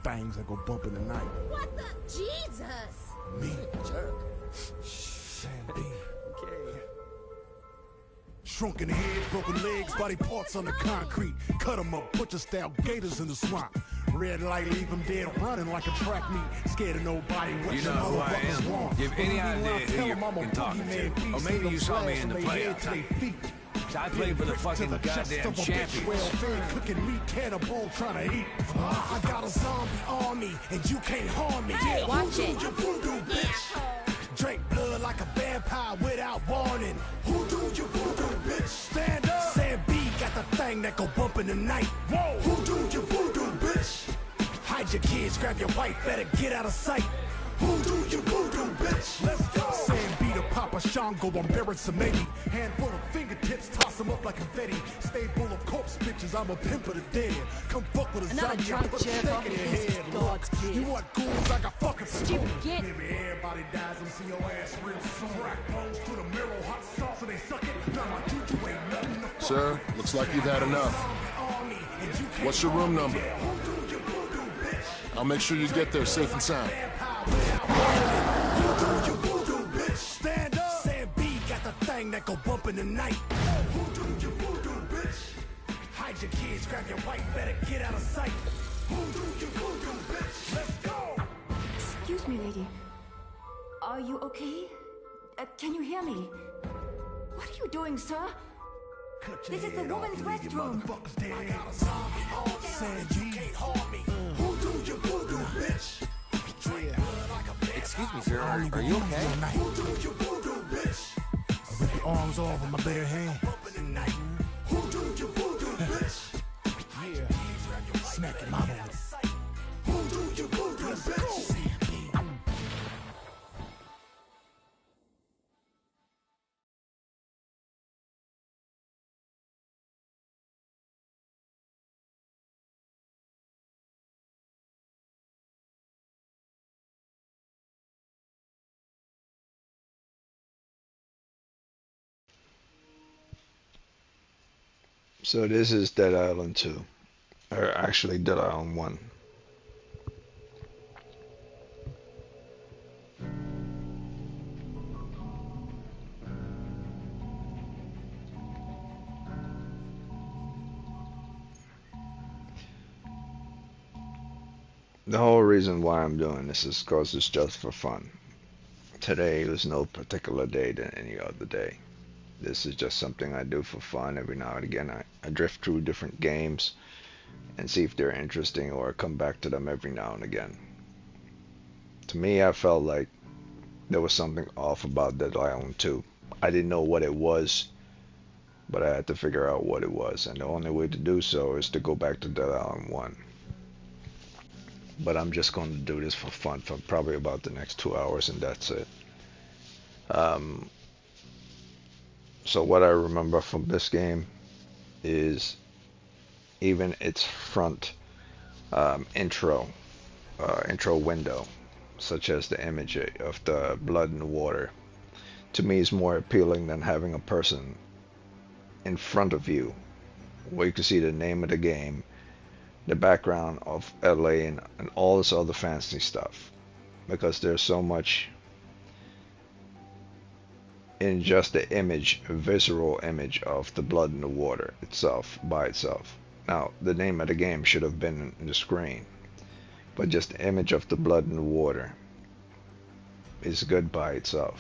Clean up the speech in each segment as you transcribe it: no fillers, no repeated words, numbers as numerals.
things that go bump in the night. What the? Jesus! Me. Jerk. Sam B. Okay. Shrunken head, broken legs, body parts on the concrete. Cut 'em up, butcher style gators in the swamp. Red light, leave 'em dead, running like a track meet. Scared of nobody. You know who I am. Give any idea who you're fucking talking to. Or maybe you saw me in the playoffs. I played for the fucking goddamn champions. Cooking meat, cannibal trying to eat. I got a zombie army, and you can't harm me. Hey, Yeah, watch it. You voodoo, bitch. Drink blood like a vampire without warning. Who do you voodoo, bitch? Stand up. Sam B got the thing that go bump in the night. Whoa. Who do you voodoo, bitch? Hide your kids, grab your wife, better get out of sight. Who do you voodoo, bitch? Let's go. Sam B to Papa Shango, I'm buried some maybe. Handful of fingertips, toss them up like confetti. Stay full of corpse bitches, I'm a pimp of the dead. Come fuck with a Another zombie, I drunk put a jerk stake off in your against head. God's Look, kid. you want ghouls, I got fucking Stupid git. Maybe everybody dies, I'm see your ass real soon. Crack bones to the mirror, hot sauce, and they suck it. Now my juju ain't nothing to fuck. Sir, looks like you've had enough. What's your room number? I'll make sure you get there safe and sound. Stand up. Sam B got the thing that go bump in the night. Who do you voodoo, bitch? Hide your kids, grab your wife, better get out of sight. Who do you voodoo, bitch? Let's go. Excuse me, lady. Are you okay? Can you hear me? What are you doing, sir? This is the woman's restroom. I got a zombie on Sam B. You can't harm me. Who do you voodoo, bitch? Excuse me, sir. Are you okay? Who do you voodoo, bitch? I rip your arms off with my bare hand. Who do you voodoo, bitch? Yeah. Smack your mama with it. Who do you voodoo, bitch? So this is Dead Island 2, or actually Dead Island 1. The whole reason why I'm doing this is because it's just for fun. Today was no particular day than any other day. This is just something I do for fun. Every now and again I drift through different games and see if they're interesting, or come back to them every now and again. To me, I felt like there was something off about Dead Island 2. I didn't know what it was, but I had to figure out what it was, and the only way to do so is to go back to Dead Island 1. But I'm just going to do this for fun for probably about the next 2 hours, and that's it. So what I remember from this game is even its front intro window, such as the image of the blood in the water, to me is more appealing than having a person in front of you where you can see the name of the game, the background of LA, and all this other fancy stuff, because there's so much in just the image, visceral image of the blood in the water itself, by itself. Now, the name of the game should have been in the screen, but just the image of the blood in the water is good by itself.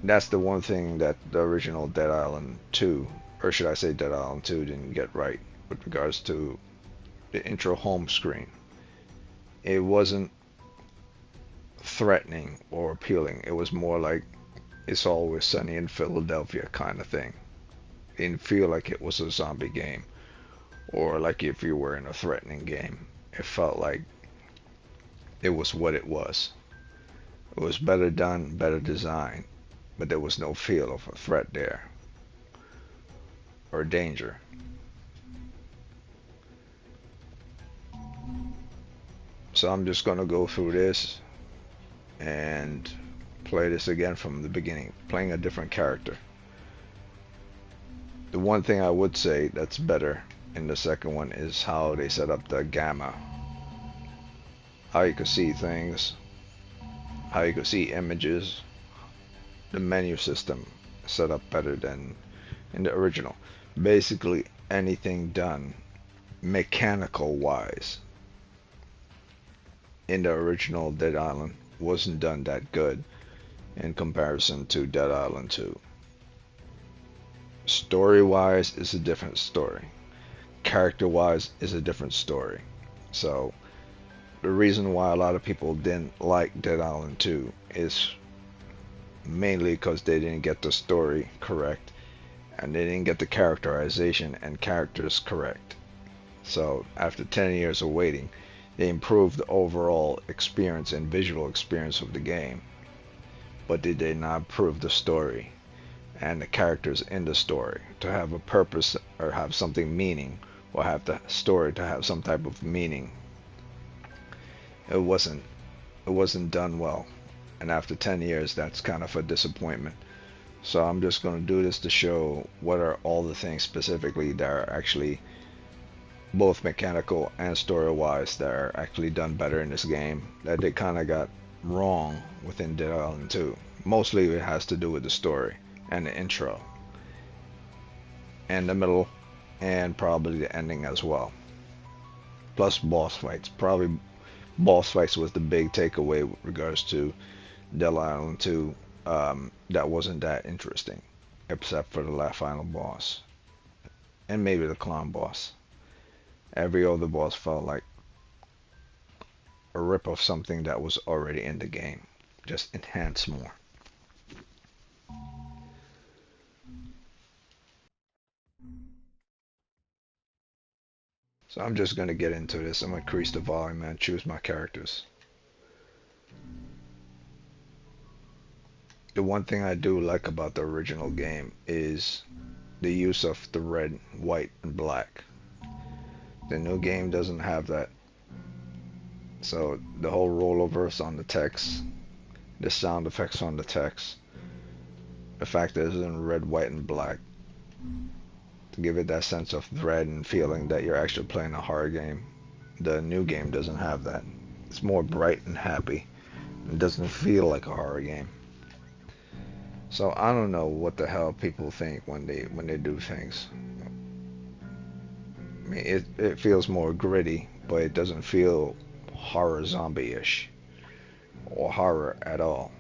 That's the one thing that the original Dead Island 2, or should I say Dead Island 2, didn't get right with regards to the intro home screen. It wasn't threatening or appealing. It was more like It's Always Sunny in Philadelphia kind of thing. It didn't feel like it was a zombie game, or like if you were in a threatening game. It felt like it was what it was. It was better done, better designed, but there was no feel of a threat there, or danger. So I'm just going to go through this and play this again from the beginning, playing a different character. The one thing I would say that's better And the second one is how they set up the gamma. How you could see things, how you could see images. The menu system set up better than in the original. Basically anything done mechanical wise in the original Dead Island wasn't done that good in comparison to Dead Island 2. Story wise is a different story. Character wise is a different story. So the reason why a lot of people didn't like Dead Island 2 is mainly because they didn't get the story correct and they didn't get the characterization and characters correct. So after 10 years of waiting, they improved the overall experience and visual experience of the game, but they did not improve the story and the characters in the story to have a purpose or have something meaning, or have the story to have some type of meaning. It wasn't done well, and after 10 years that's kind of a disappointment. So I'm just going to do this to show what are all the things specifically that are actually both mechanical and story wise that are actually done better in this game that they kind of got wrong within Dead Island 2. Mostly it has to do with the story and the intro and the middle and probably the ending as well, plus boss fights. Probably boss fights was the big takeaway with regards to Dead Island 2. That wasn't that interesting except for the last final boss and maybe the clown boss. Every other boss felt like a rip of something that was already in the game, just enhanced more. So I'm just going to get into this. I'm going to increase the volume and choose my characters. The one thing I do like about the original game is the use of the red, white, and black. The new game doesn't have that. So the whole rollovers on the text, the sound effects on the text, the fact that it's in red, white, and black, to give it that sense of dread and feeling that you're actually playing a horror game. The new game doesn't have that. It's more bright and happy. It doesn't feel like a horror game. So I don't know what the hell people think when they do things. I mean, it feels more gritty, but it doesn't feel horror zombie-ish or horror at all.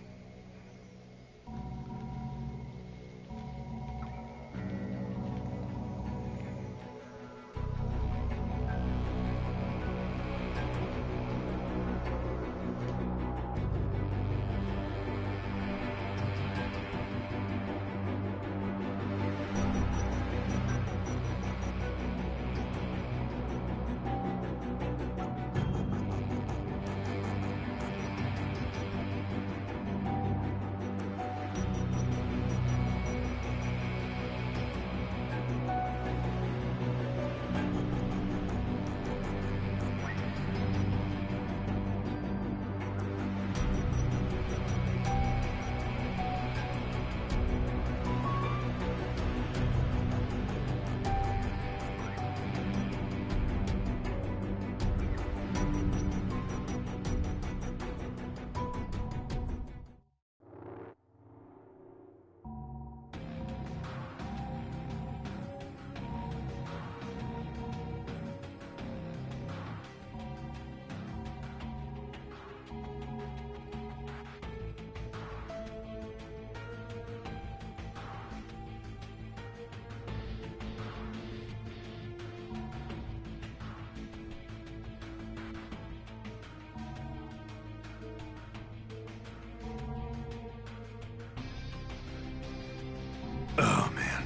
Oh, man.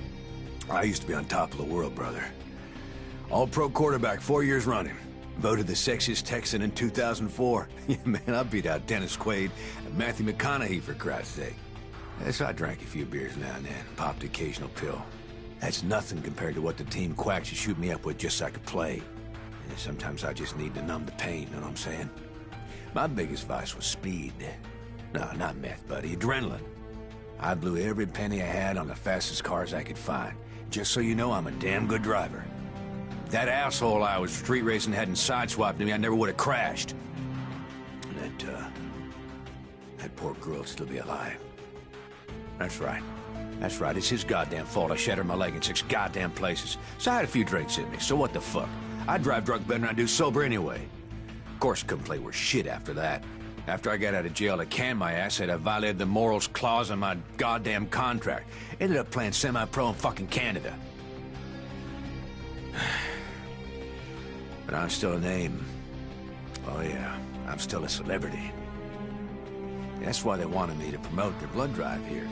I used to be on top of the world, brother. All-pro quarterback 4 years running. Voted the sexiest Texan in 2004. Yeah, man, I beat out Dennis Quaid and Matthew McConaughey, for Christ's sake. Yes, I drank a few beers now and then, popped the occasional pill. That's nothing compared to what the team quacks you shoot me up with just so I could play. And sometimes I just need to numb the pain, know what I'm saying? My biggest vice was speed. No, not meth, buddy, adrenaline. I blew every penny I had on the fastest cars I could find. Just so you know, I'm a damn good driver. If that asshole I was street racing hadn't sideswiped me, I never would have crashed. And that poor girl would still be alive. That's right. That's right, it's his goddamn fault I shattered my leg in 6 goddamn places. So I had a few drinks in me, so what the fuck? I drive drunk better than I do sober anyway. Of course, couldn't play worth shit after that. After I got out of jail, they canned my ass, said I violated the morals clause in my goddamn contract. Ended up playing semi-pro in fucking Canada. But I'm still a name. Oh yeah, I'm still a celebrity. That's why they wanted me to promote their blood drive here.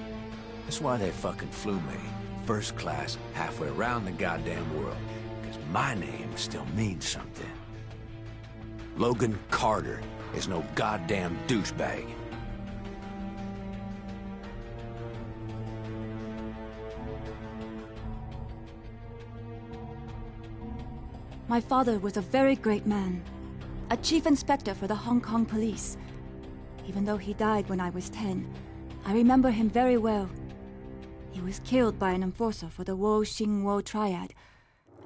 That's why they fucking flew me, first class, halfway around the goddamn world. Because my name still means something. Logan Carter is no goddamn douchebag. My father was a very great man, a chief inspector for the Hong Kong police. Even though he died when I was 10, I remember him very well. He was killed by an enforcer for the Wo-Shing-Wo triad,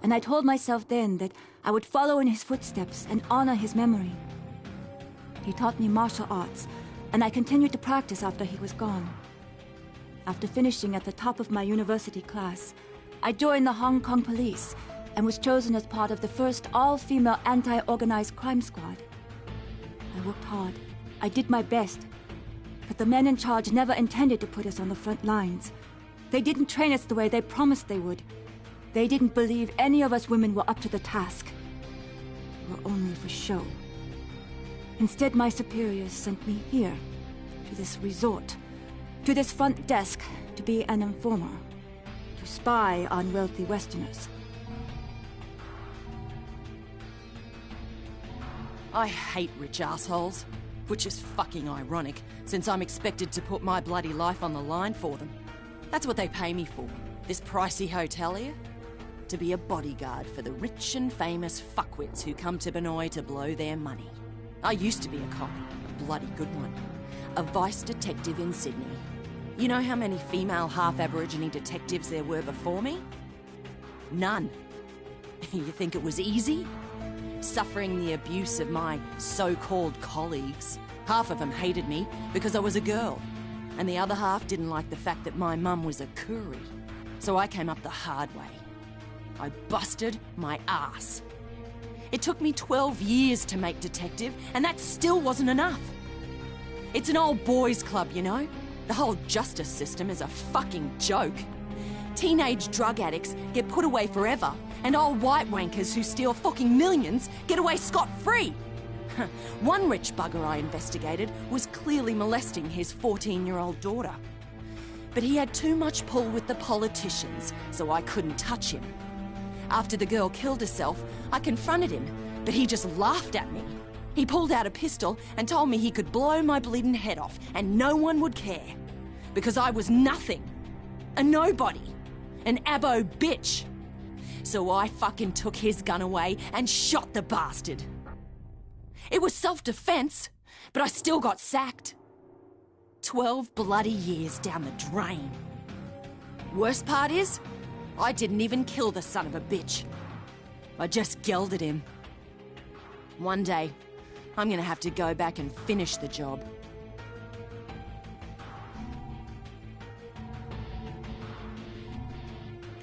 and I told myself then that I would follow in his footsteps and honor his memory. He taught me martial arts, and I continued to practice after he was gone. After finishing at the top of my university class, I joined the Hong Kong police and was chosen as part of the first all-female anti-organized crime squad. I worked hard. I did my best. But the men in charge never intended to put us on the front lines. They didn't train us the way they promised they would. They didn't believe any of us women were up to the task. We were only for show. Instead, my superiors sent me here, to this resort, to this front desk, to be an informer, to spy on wealthy Westerners. I hate rich assholes, which is fucking ironic, since I'm expected to put my bloody life on the line for them. That's what they pay me for, this pricey hotel here. To be a bodyguard for the rich and famous fuckwits who come to Benoi to blow their money. I used to be a cop, a bloody good one. A vice detective in Sydney. You know how many female half-Aborigine detectives there were before me? None. You think it was easy? Suffering the abuse of my so-called colleagues. Half of them hated me because I was a girl, and the other half didn't like the fact that my mum was a Koori. So I came up the hard way. I busted my ass. It took me 12 years to make detective, and that still wasn't enough. It's an old boys' club, you know? The whole justice system is a fucking joke. Teenage drug addicts get put away forever, and old white wankers who steal fucking millions get away scot-free. One rich bugger I investigated was clearly molesting his 14-year-old daughter. But he had too much pull with the politicians, so I couldn't touch him. After the girl killed herself, I confronted him, but he just laughed at me. He pulled out a pistol and told me he could blow my bleeding head off and no one would care. Because I was nothing. A nobody. An abo bitch. So I fucking took his gun away and shot the bastard. It was self-defense, but I still got sacked. 12 bloody years down the drain. Worst part is, I didn't even kill the son of a bitch. I just gelded him. One day, I'm gonna have to go back and finish the job.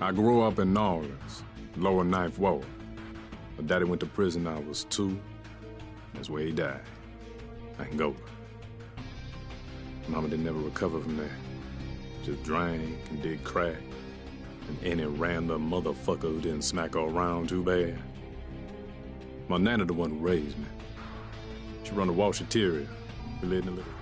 I grew up in New Orleans, lower Ninth Ward. My daddy went to prison when I was 2. That's where he died. Angola. Mama didn't never recover from that. Just drank and did crack. And any random motherfucker who didn't smack her around too bad. My nana the one who raised me. She run the washateria. We lived in a little.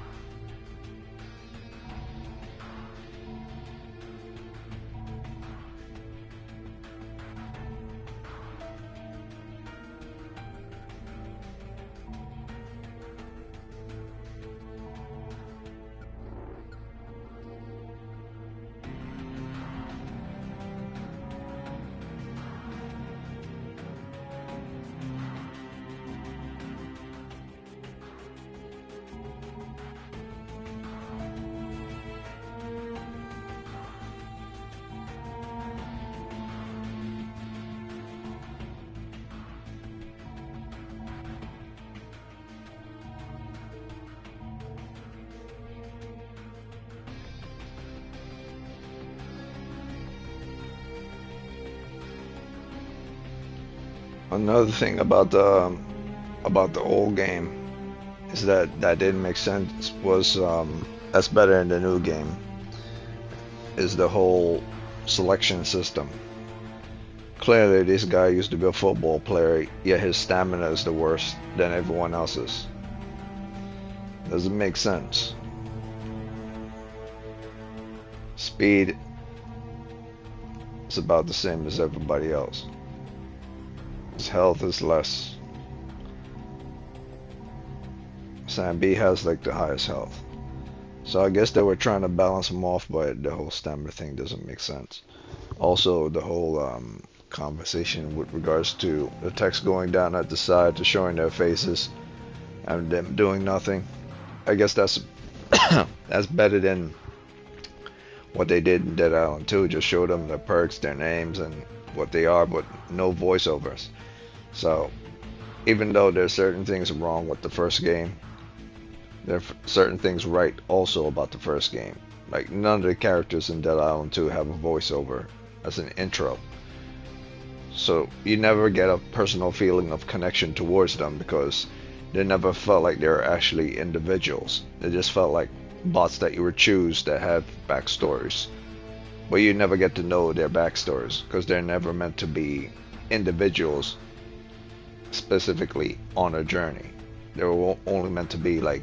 Another thing about the old game is that didn't make sense was that's better in the new game is the whole selection system. Clearly, this guy used to be a football player, yet his stamina is the worst than everyone else's. Doesn't make sense. Speed is about the same as everybody else. His health is less. Sam B has like the highest health. So I guess they were trying to balance him off, but the whole stamina thing doesn't make sense. Also, the whole conversation with regards to the text going down at the side to showing their faces and them doing nothing. I guess that's that's better than what they did in Dead Island 2. Just showed them their perks, their names, and what they are, but no voiceovers. So even though there's certain things wrong with the first game, there are certain things right also about the first game. Like none of the characters in Dead Island 2 have a voiceover as an intro. So you never get a personal feeling of connection towards them because they never felt like they were actually individuals. They just felt like bots that you would choose that have backstories. But you never get to know their backstories because they're never meant to be individuals specifically on a journey. They were only meant to be like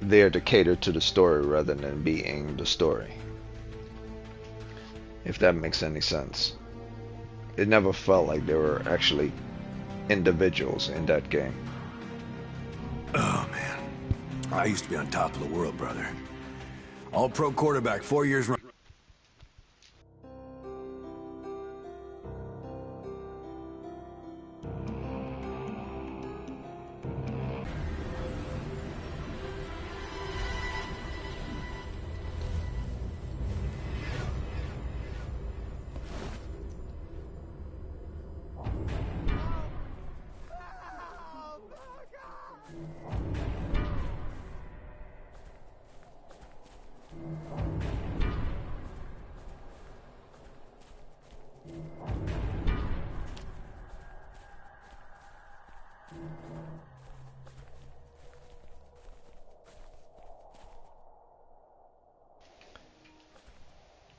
there to cater to the story rather than being the story. If that makes any sense. It never felt like they were actually individuals in that game. Oh, man. I used to be on top of the world, brother. All-pro quarterback, 4 years running.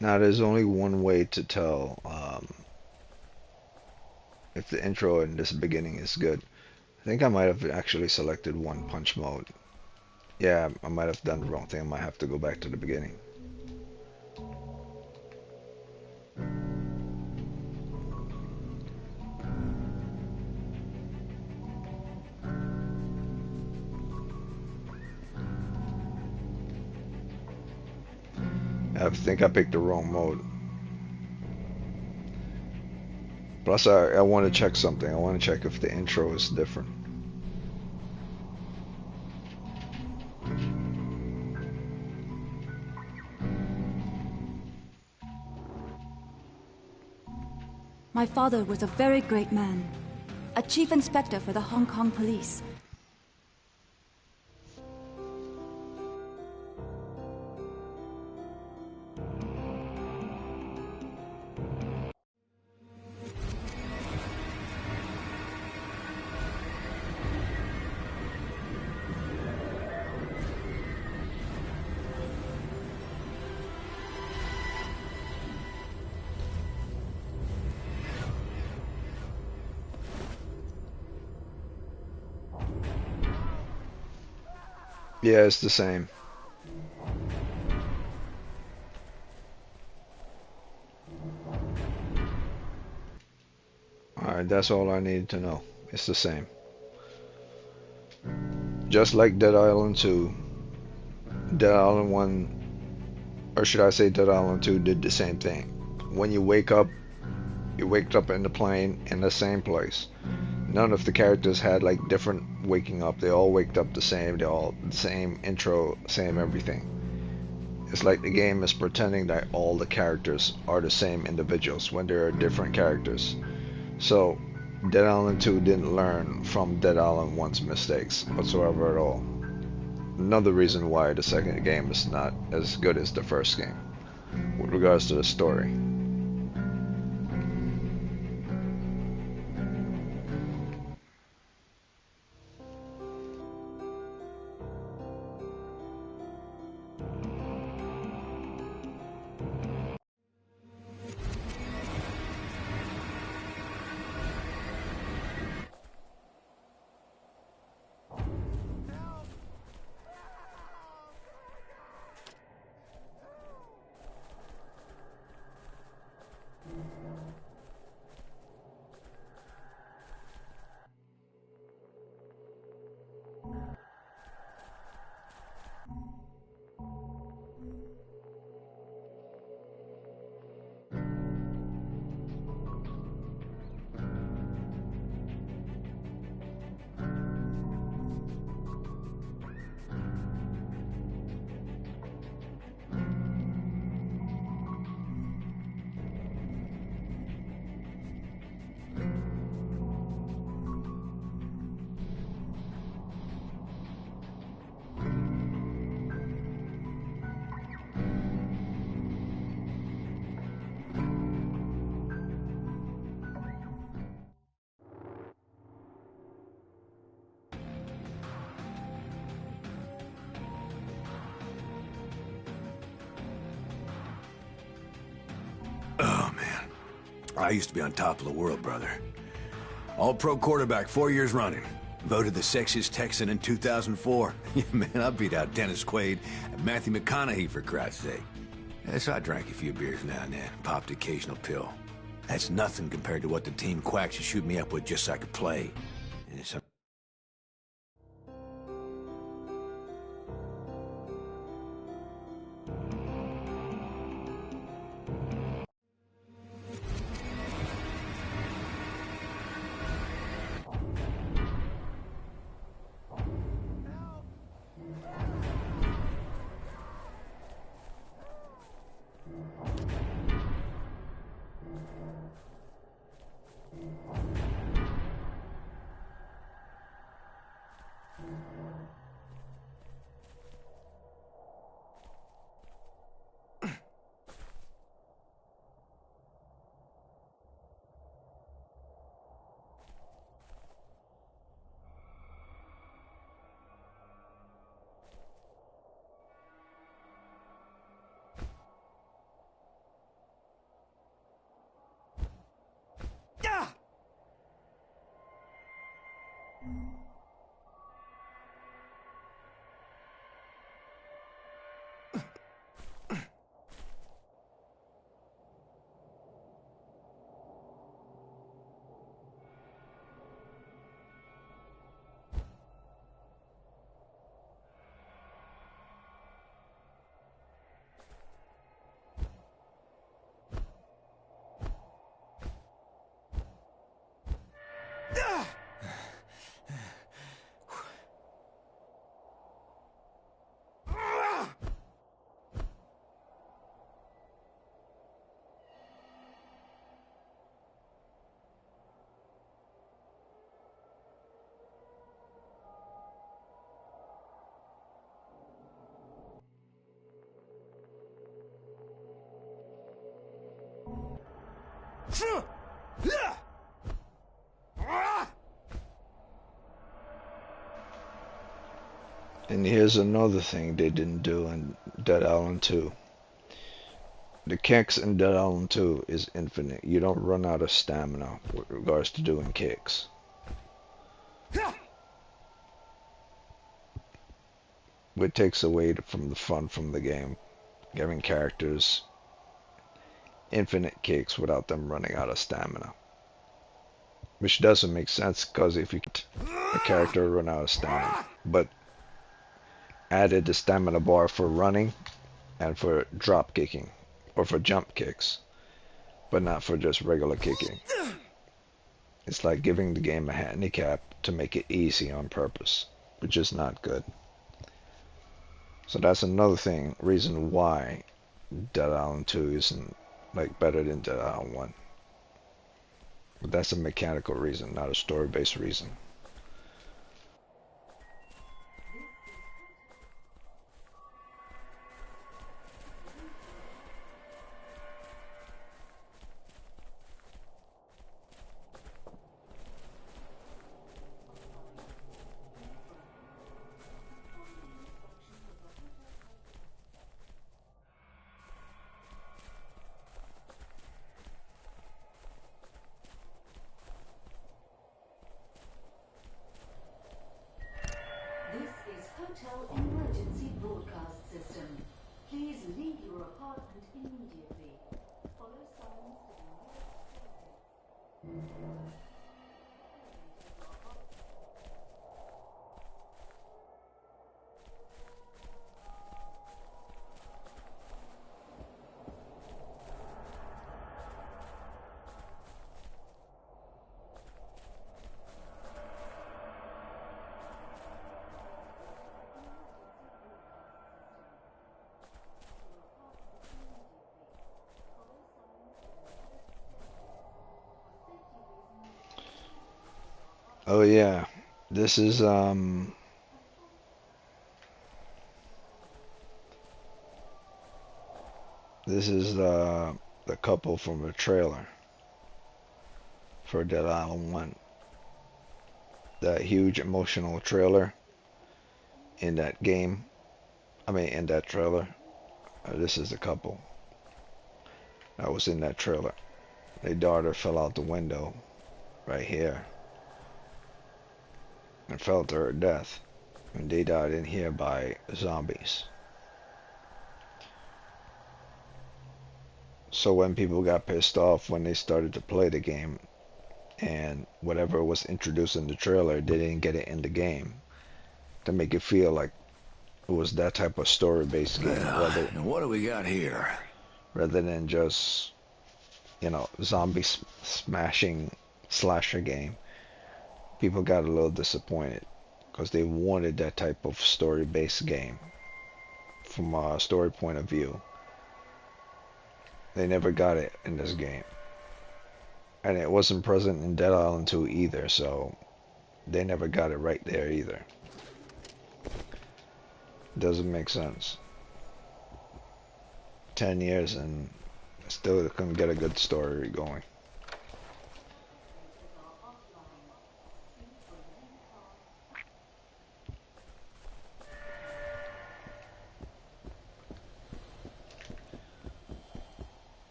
Now there's only one way to tell if the intro in this beginning is good. I think I might have actually selected one punch mode. Yeah, I might have done the wrong thing. I might have to go back to the beginning. I think I picked the wrong mode. Plus, I want to check something. I want to check if the intro is different. My father was a very great man, a chief inspector for the Hong Kong police. Yeah, it's the same. Alright, that's all I needed to know. It's the same. Just like Dead Island 2, Dead Island 1, or should I say Dead Island 2 did the same thing. When you wake up in the plane in the same place. None of the characters had like different waking up. They all waked up the same. They all the same intro, same everything. It's like the game is pretending that all the characters are the same individuals when there are different characters. So Dead Island 2 didn't learn from Dead Island 1's mistakes whatsoever at all. Another reason why the second game is not as good as the first game with regards to the story. I used to be on top of the world, brother. All-pro quarterback 4 years running. Voted the sexiest Texan in 2004. Yeah, man, I beat out Dennis Quaid and Matthew McConaughey, for Christ's sake. Yeah, so I drank a few beers now and then, popped the occasional pill. That's nothing compared to what the team quacks would shoot me up with just so I could play. And so And here's another thing they didn't do in Dead Island 2. The kicks in Dead Island 2 is infinite. You don't run out of stamina with regards to doing kicks. Which takes away from the fun from the game, giving characters infinite kicks without them running out of stamina. Which doesn't make sense, because if you get a character run out of stamina, but added the stamina bar for running and for drop kicking or for jump kicks, but not for just regular kicking. It's like giving the game a handicap to make it easy on purpose, which is not good. So that's another reason why Dead Island 2 isn't like better than Dead Island 1. But that's a mechanical reason, not a story-based reason. Hotel emergency broadcast system. Please leave your apartment immediately. Follow signs to the nearest. Oh yeah, this is the couple from the trailer for Dead Island 1. That huge emotional trailer in that game. I mean, in that trailer. This is the couple that was in that trailer. their daughter fell out the window right here and fell to her death, and they died in here by zombies. So when people got pissed off when they started to play the game, and whatever was introduced in the trailer, they didn't get it in the game, to make it feel like it was that type of story-based game, And what do we got here? rather than just, zombie smashing slasher game. People got a little disappointed because they wanted that type of story-based game from a story point of view. They never got it in this game. And it wasn't present in Dead Island 2 either, so they never got it right there either. Doesn't make sense. 10 years and still couldn't get a good story going.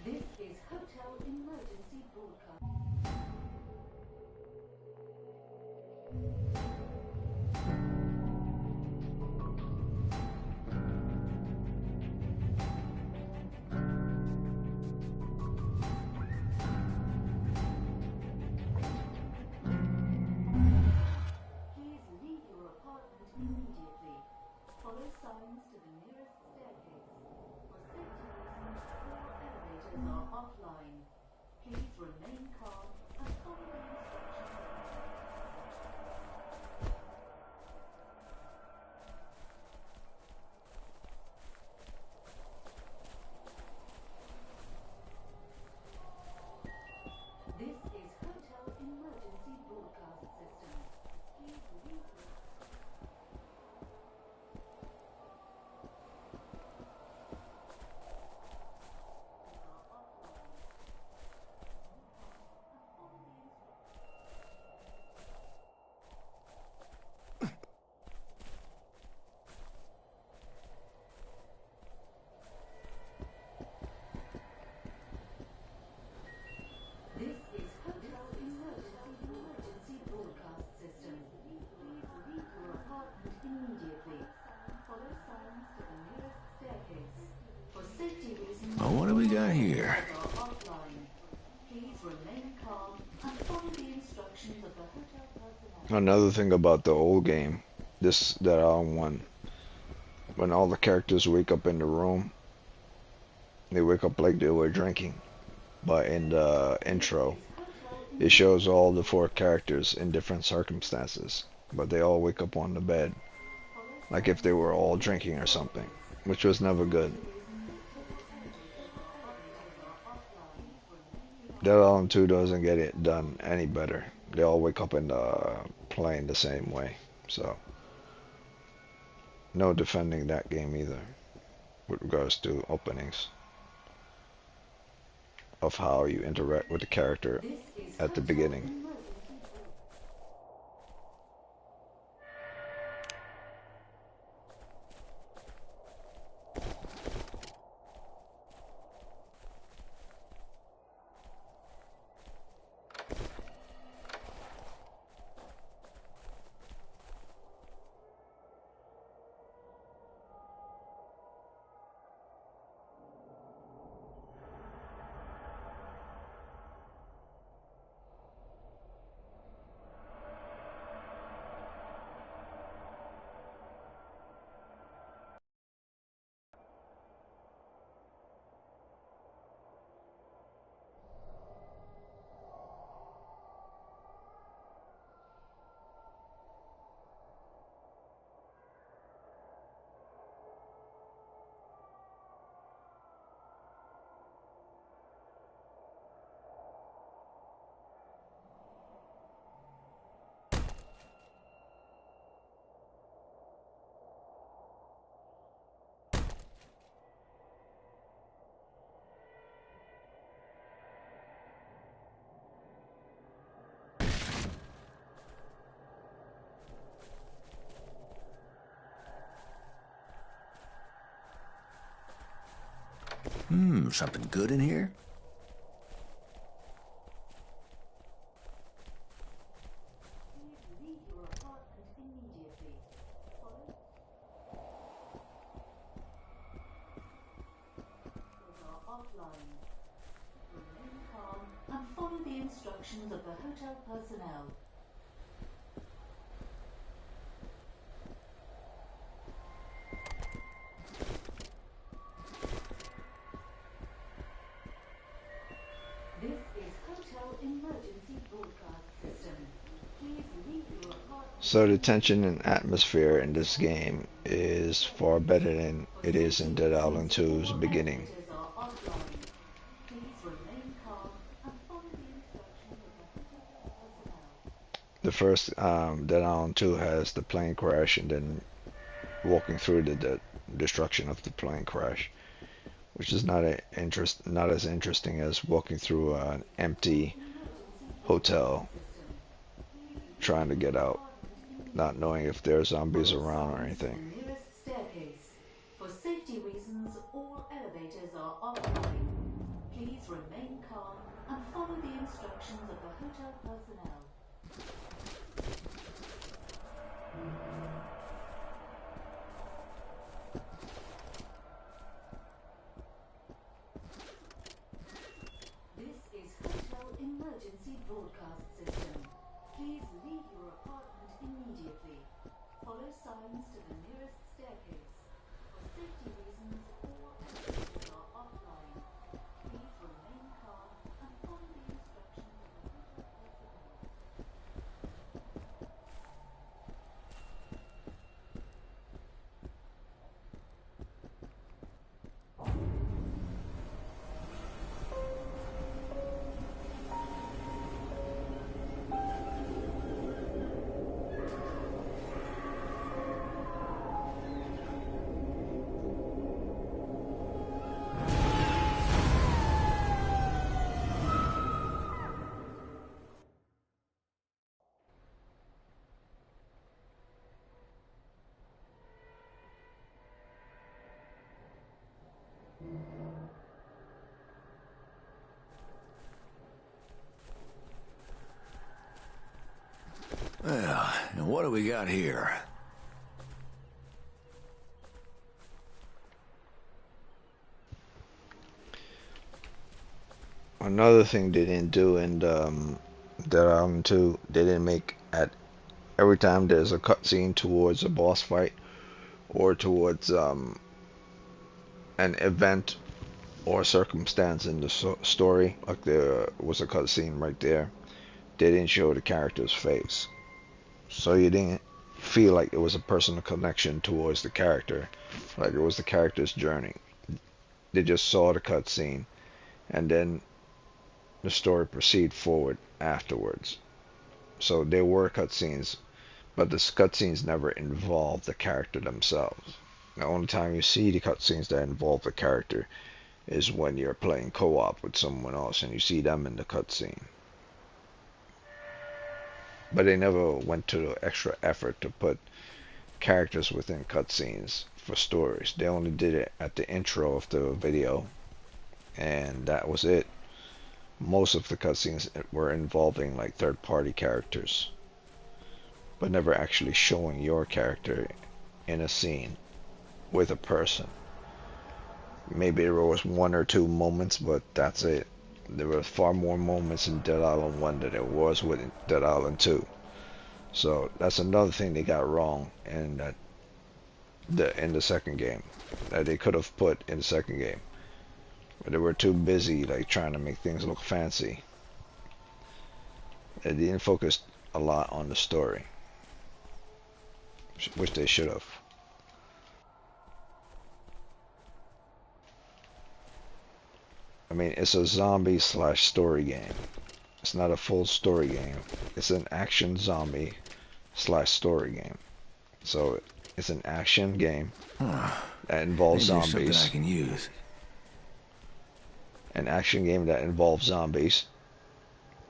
This is Hotel Emergency Broadcast. Please leave your apartment immediately. Follow signs to the nearest staircase. For safety reasons, all elevators are offline. Please remain calm and follow the instructions. This is Hotel Emergency Broadcast System. Please leave your... This is Hotel Emergency Broadcast System. Please leave your apartment immediately. Follow signs to the nearest staircase. For safety reasons, Oh, what do we got here? are offline. Please remain calm and follow the instructions of the hotel personnel. Another thing about the old game, this Dead Island 1, when all the characters wake up in the room, they wake up like they were drinking. But in the intro, it shows all the 4 characters in different circumstances, but they all wake up on the bed, like if they were all drinking or something, which was never good. Dead Island 2 doesn't get it done any better. They all wake up in the plane the same way, so no defending that game either with regards to openings of how you interact with the character at the beginning. Something good in here? Please leave your apartment immediately. Follow are offline. Remain calm and follow the instructions of the hotel personnel. This is Hotel Emergency Broadcast System. Please leave your apartment. So the tension and atmosphere in this game is far better than it is in Dead Island 2's beginning. Elevators are offline. Please remain calm and follow the instructions of the hotel personnel. The first Dead Island 2 has the plane crash and then walking through the destruction of the plane crash, which is not as interesting as walking through an empty hotel trying to get out, not knowing if there are zombies around or anything. The nearest staircase. For safety reasons, all elevators are offline. Please remain calm and follow the instructions of the hotel personnel. This is Hotel Emergency Broadcast System. Please leave your apartment immediately. Follow signs to the nearest staircase. For safety reasons, all elevators are offline. Please remain calm and follow the instructions of the hotel personnel. Well, and what do we got here? Another thing they didn't do in Dead Island 2, they didn't make at every time there's a cutscene towards a boss fight or towards an event or circumstance in the story, like there was a cutscene right there, they didn't show the character's face. So you didn't feel like it was a personal connection towards the character, like it was the character's journey. They just saw the cutscene and then the story proceed forward afterwards. So there were cutscenes, but the cutscenes never involved the character themselves. The only time you see the cutscenes that involve the character is when you're playing co-op with someone else and you see them in the cutscene. But they never went to the extra effort to put characters within cutscenes for stories. They only did it at the intro of the video, and that was it. Most of the cutscenes were involving like third-party characters, but never actually showing your character in a scene with a person. Maybe there was one or two moments, but that's it. There were far more moments in Dead Island 1 than there was with Dead Island 2. So that's another thing they got wrong in the second game that they could have put in the second game. But they were too busy like trying to make things look fancy. They didn't focus a lot on the story, which they should have. I mean, it's a zombie slash story game. It's not a full story game. It's an action zombie slash story game. So it's an action game that involves Maybe there's zombies. something I can use. An action game that involves zombies,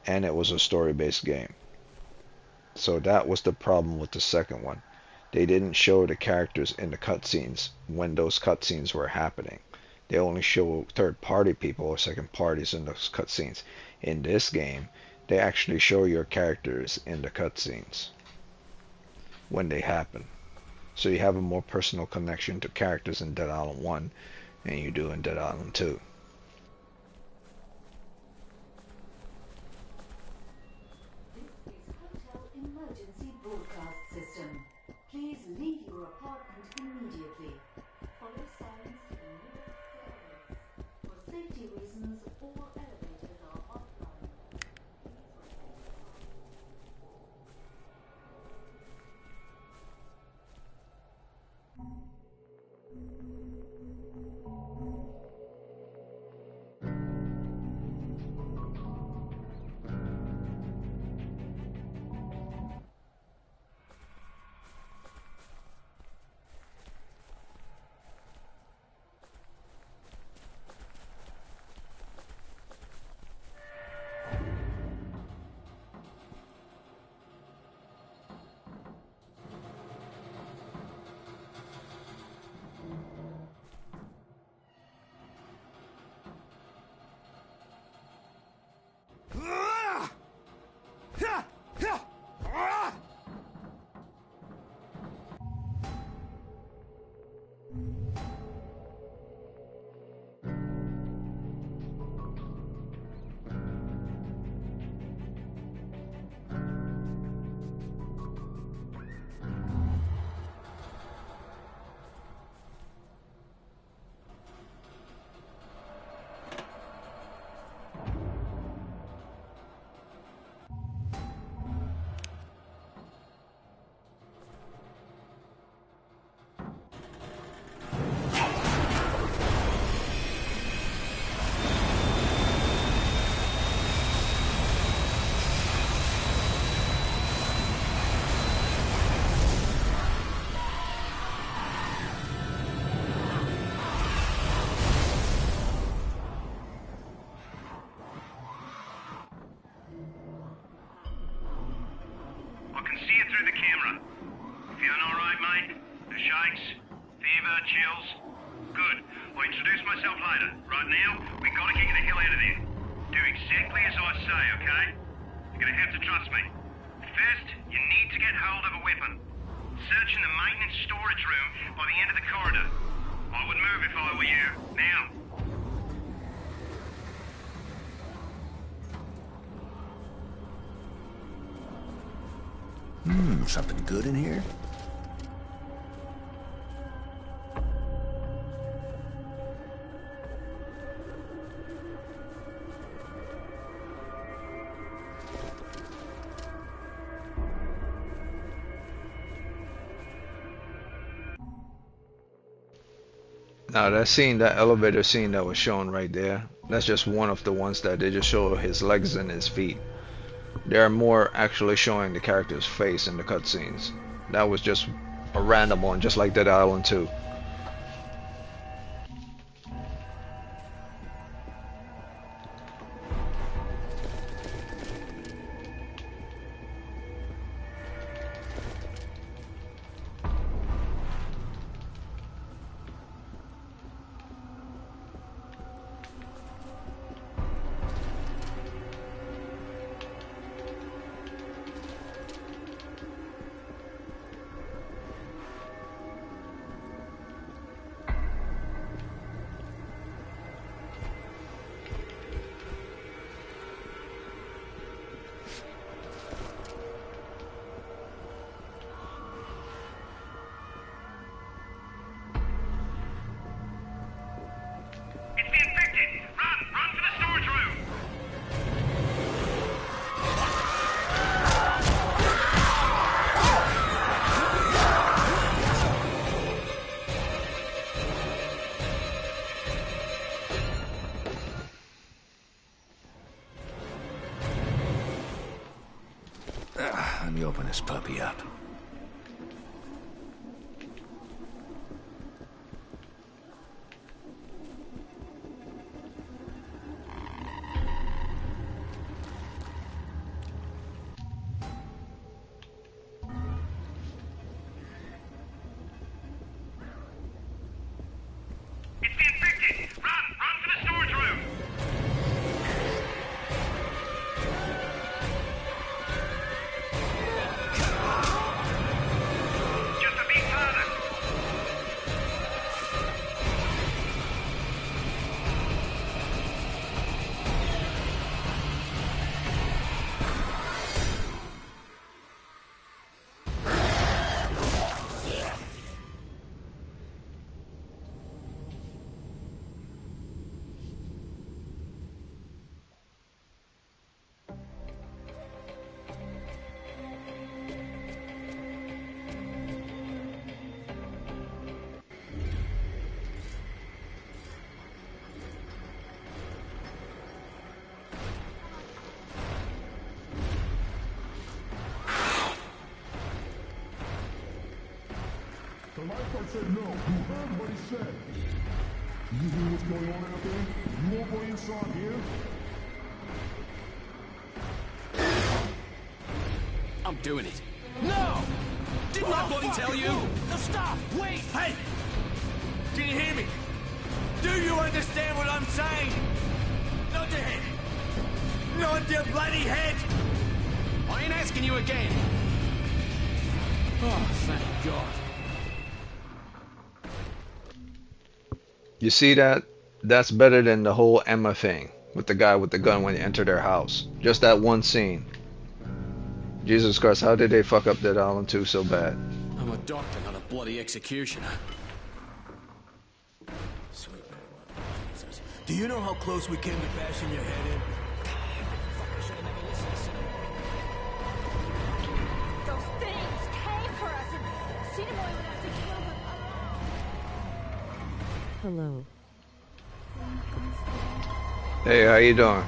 and it was a story-based game. So that was the problem with the second one. They didn't show the characters in the cutscenes when those cutscenes were happening. they only show third-party people or second parties in those cutscenes. In this game, they actually show your characters in the cutscenes when they happen. So you have a more personal connection to characters in Dead Island 1 than you do in Dead Island 2. This is Hotel Emergency Broadcast System. Please leave your apartment immediately. Follow signs to the nearest staircase. For safety reasons, all elevators are offline. Please remain calm. Chills? Good. I'll introduce myself later. Right now, we gotta get you the hell out of there. Do exactly as I say, okay? You're gonna have to trust me. First, you need to get hold of a weapon. Search in the maintenance storage room by the end of the corridor. I would move if I were you. Now. Something good in here? Now that scene, that elevator scene that was shown right there, that's just one of the ones that they just show his legs and his feet. There are more actually showing the character's face in the cutscenes. That was just a random one, just like Dead Island 2. Let me open this puppy up. It's the infected! Run! The lifeguard said no. You heard what he said. You hear what's going on out there? You won't go inside here? I'm doing it. No! Didn't I bloody tell you? No, stop! Wait! Hey! Can you hear me? Do you understand what I'm saying? Nod your head. Nod your bloody head! I ain't asking you again. Oh, thank God. You see that? That's better than the whole Emma thing with the guy with the gun when you enter their house. Just that one scene. Jesus Christ, how did they fuck up Dead Island 2 so bad? I'm a doctor, not a bloody executioner. Sweet man, Jesus. Do you know how close we came to bashing your head in? Those things came for us and Cinnamoy would have to kill them alone. Hello. Hey, how you doing?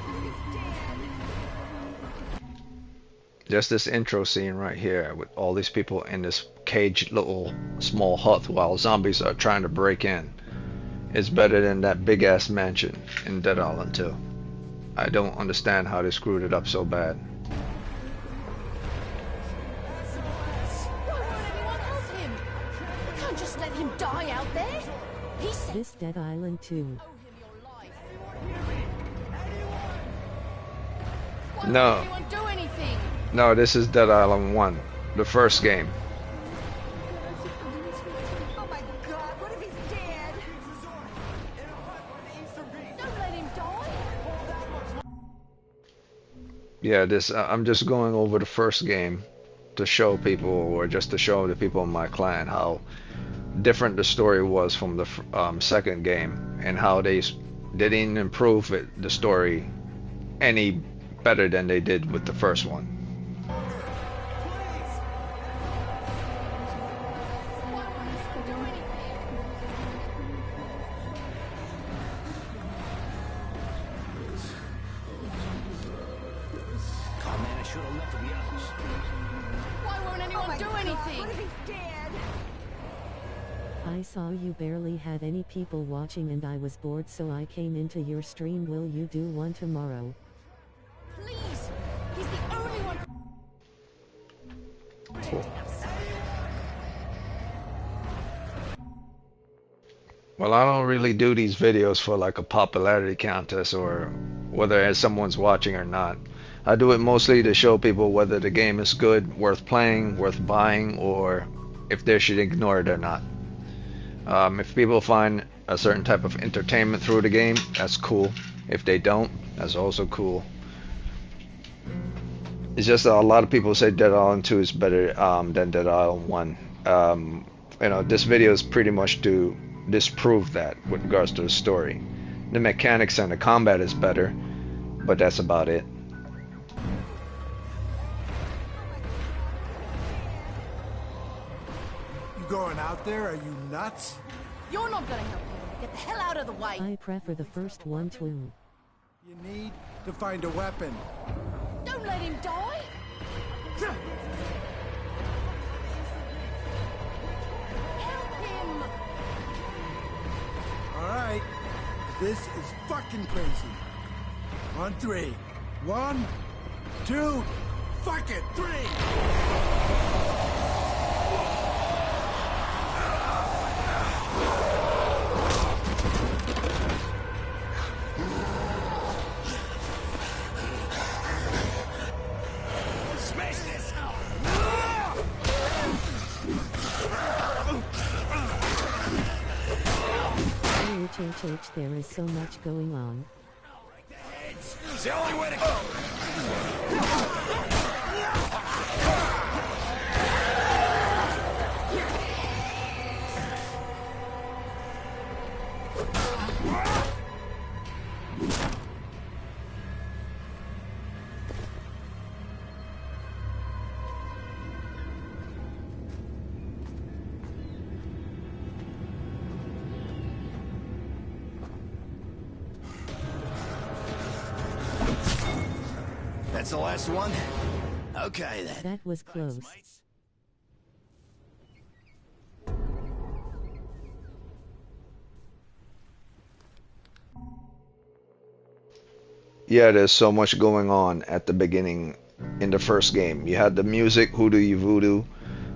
Just this intro scene right here with all these people in this caged little small hut while zombies are trying to break in is better than that big ass mansion in Dead Island 2. I don't understand how they screwed it up so bad. Why won't anyone help him? We can't just let him die out there. He said This Dead Island 2. owe him your life. Why No. won't anyone do anything? No, this is Dead Island 1, the first game. Oh my God, what if he's dead? Don't let him die. Yeah, this I'm just going over the first game to show people, or just to show the people in my clan how different the story was from the second game, and how they didn't improve the story any better than they did with the first one. Why won't anyone do anything? What if he's dead? I saw you barely had any people watching and I was bored, so I came into your stream. Will you do one tomorrow? Please, he's the only one. Well, I don't really do these videos for like a popularity contest or whether someone's watching or not. I do it mostly to show people whether the game is good, worth playing, worth buying, or if they should ignore it or not. If people find a certain type of entertainment through the game, that's cool. If they don't, that's also cool. It's just that a lot of people say Dead Island 2 is better than Dead Island 1. You know, this video is pretty much to disprove that with regards to the story. The mechanics and the combat is better, but that's about it. You going out there? Are you nuts? You're not gonna help him. Get the hell out of the way. I prefer the first one too. You need to find a weapon. Don't let him die. Help him. All right. This is fucking crazy. On 3. 1, 2, fuck it, 3! Smash this! HHH, there is so much going on. It's the only way to go! That's the last one? Okay then. That was close. Yeah, there's so much going on at the beginning in the first game. You had the music, Hoodoo You Voodoo,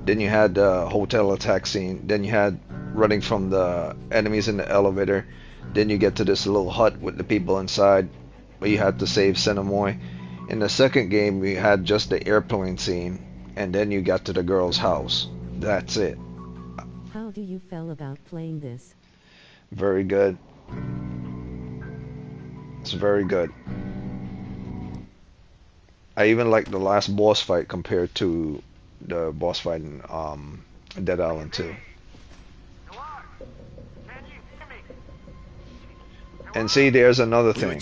then you had the hotel attack scene, then you had running from the enemies in the elevator, then you get to this little hut with the people inside where you had to save Cinemoy. In the second game, we had just the airplane scene, and then you got to the girl's house. That's it. How do you feel about playing this? Very good. It's very good. I even like the last boss fight compared to the boss fight in Dead Island 2. And see, there's another thing.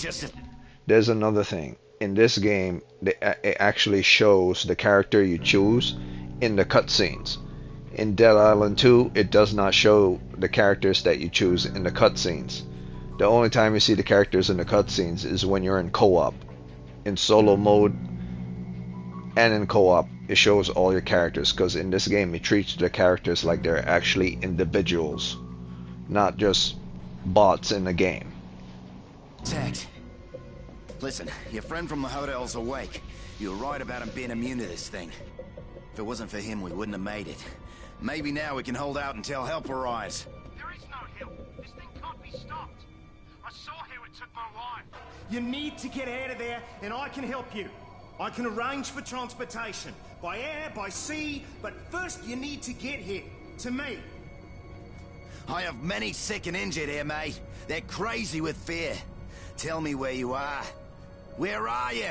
There's another thing. In this game, it actually shows the character you choose in the cutscenes. In Dead Island 2, it does not show the characters that you choose in the cutscenes. The only time you see the characters in the cutscenes is when you're in co-op. In solo mode and in co-op, it shows all your characters, because in this game it treats the characters like they're actually individuals, not just bots in the game. Tex, listen, your friend from the hotel's awake. You were right about him being immune to this thing. If it wasn't for him, we wouldn't have made it. Maybe now we can hold out until help arrives. There is no help. This thing can't be stopped. I saw how it took my wife. You need to get out of there, and I can help you. I can arrange for transportation. By air, by sea, but first you need to get here. To me. I have many sick and injured here, mate. They're crazy with fear. Tell me where you are. Where are you?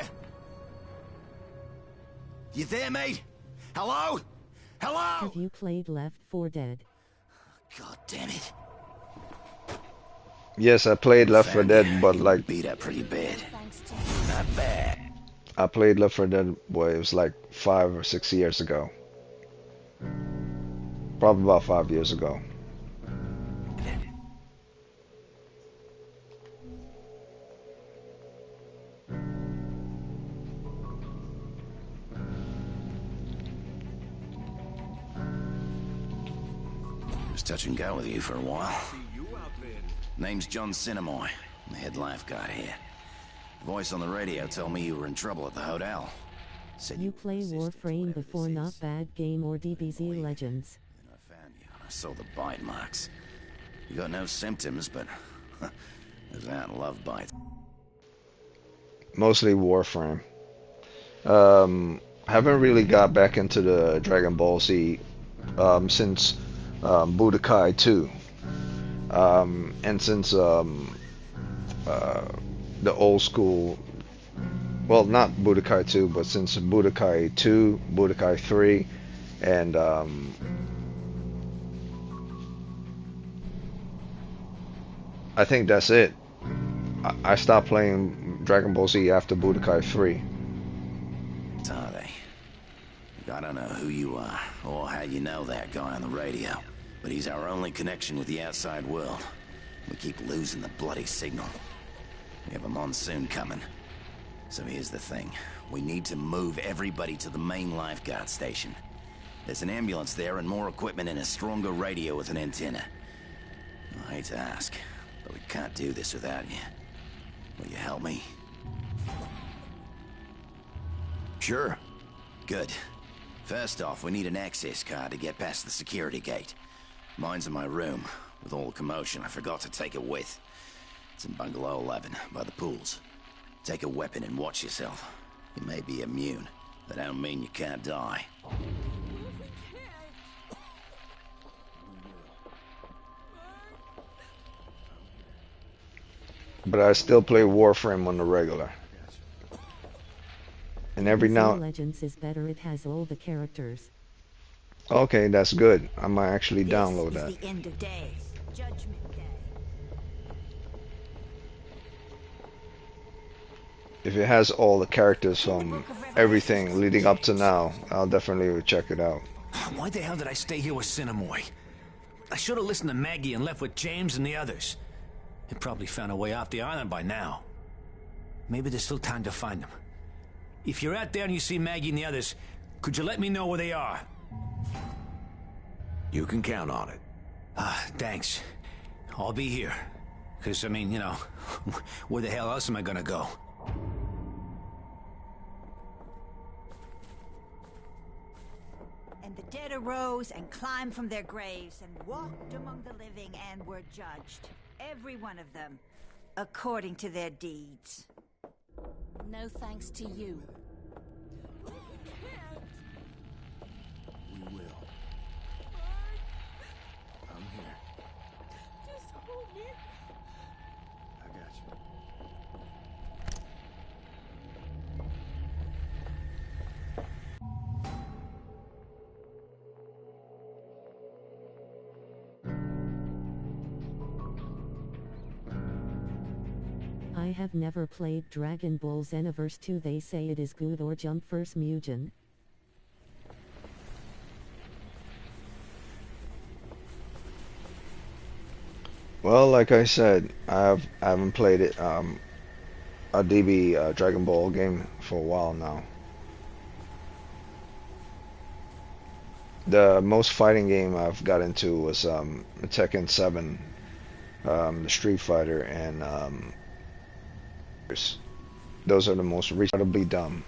You there, mate? Hello? Hello? Have you played Left 4 Dead? God damn it. Yes, I played Left 4 Dead, but like... beat up pretty bad. Not bad. I played Left 4 Dead, boy, it was like 5 or 6 years ago. Probably about 5 years ago. Touch and go with you for a while. Name's John Cinemoy. I'm the head lifeguard here. Voice on the radio told me you were in trouble at the hotel. Said you play Warframe before, not bad game or DBZ Legends. Then I found you and I saw the bite marks. You got no symptoms, but those aren't love bites. Mostly Warframe. Haven't really got back into the Dragon Ball Z since Budokai 2, and since the old school, well, not Budokai 2, but since Budokai 2, Budokai 3, and I think that's it. I stopped playing Dragon Ball Z after Budokai 3. Are they? I don't know who you are, or how you know that guy on the radio, but he's our only connection with the outside world. We keep losing the bloody signal. We have a monsoon coming. So here's the thing. We need to move everybody to the main lifeguard station. There's an ambulance there and more equipment and a stronger radio with an antenna. I hate to ask, but we can't do this without you. Will you help me? Sure. Good. First off, we need an access card to get past the security gate. Mine's in my room. With all the commotion, I forgot to take it with. It's in Bungalow 11, by the pools. Take a weapon and watch yourself. You may be immune, but that don't mean you can't die. But I still play Warframe on the regular. And every now... Legends is better, it has all the characters. Okay, that's good. I might actually download that. This is the end of days. Judgment Day. If it has all the characters from everything leading up to now, I'll definitely check it out. Why the hell did I stay here with Cinemoy? I should have listened to Maggie and left with James and the others. They probably found a way off the island by now. Maybe there's still time to find them. If you're out there and you see Maggie and the others, could you let me know where they are? You can count on it. Thanks. I'll be here. 'Cause, I mean, you know, where the hell else am I gonna go? arose and climbed from their graves and walked among the living and were judged, every one of them, according to their deeds. No thanks to you. We will. I'm here. Just hold me. I got you. I have never played Dragon Ball Xenoverse 2. They say it is good or jump first Mugen. Well, like I said, I haven't played it a DB Dragon Ball game for a while now. The most fighting game I've got into was Tekken 7, the Street Fighter, and those are the most reasonably dumb.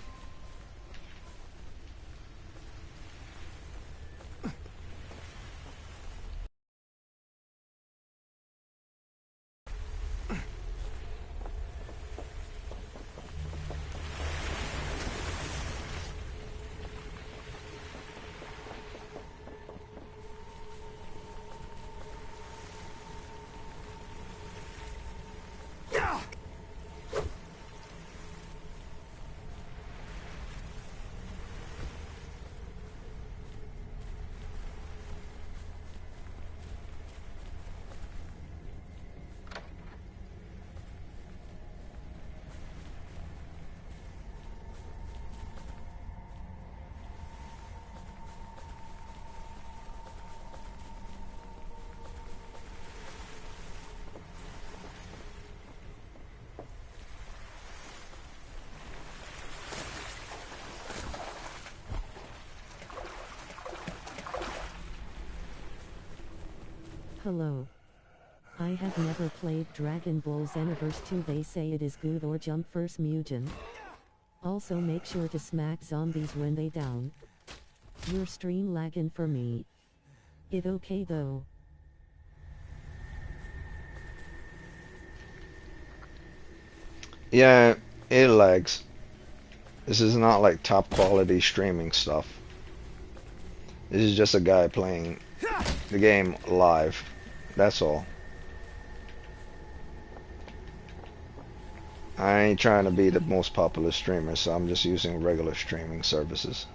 Hello. I have never played Dragon Ball Xenoverse 2. They say it is good or jump first Mugen. Also make sure to smack zombies when they down. Your stream lagging for me. It okay though. Yeah, it lags. This is not like top quality streaming stuff. This is just a guy playing the game live. That's all. I ain't trying to be the most popular streamer, so I'm just using regular streaming services.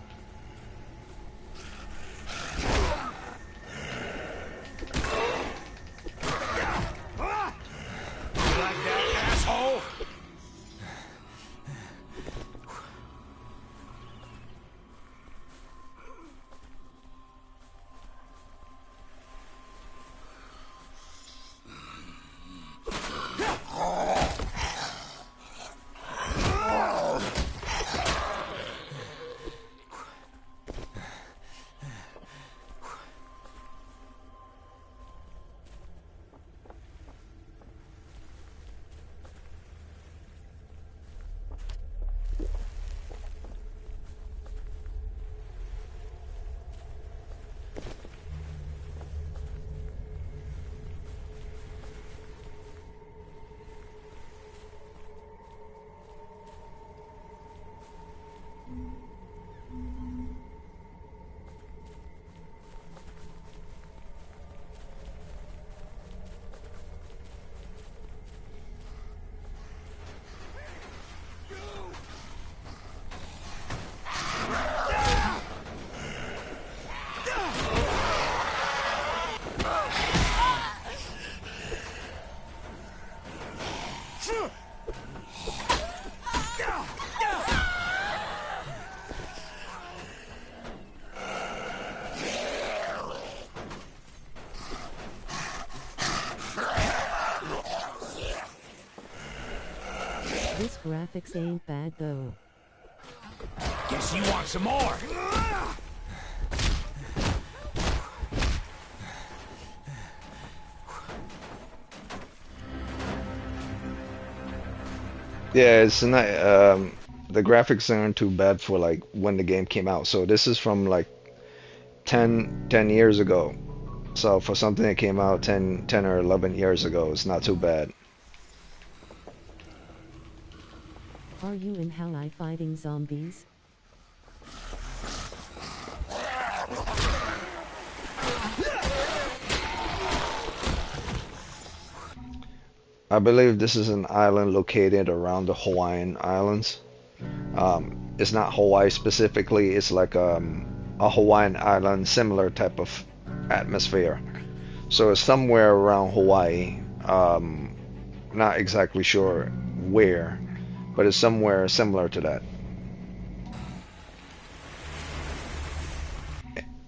This graphics ain't bad though. Guess you want some more. Yeah, it's not. The graphics aren't too bad for like when the game came out. So this is from like 10 years ago. So for something that came out 10 or 11 years ago, it's not too bad. Are you in Hawaii fighting zombies? I believe this is an island located around the Hawaiian Islands. It's not Hawaii specifically, it's like a Hawaiian island, similar type of atmosphere. So it's somewhere around Hawaii. Not exactly sure where, but it's somewhere similar to that.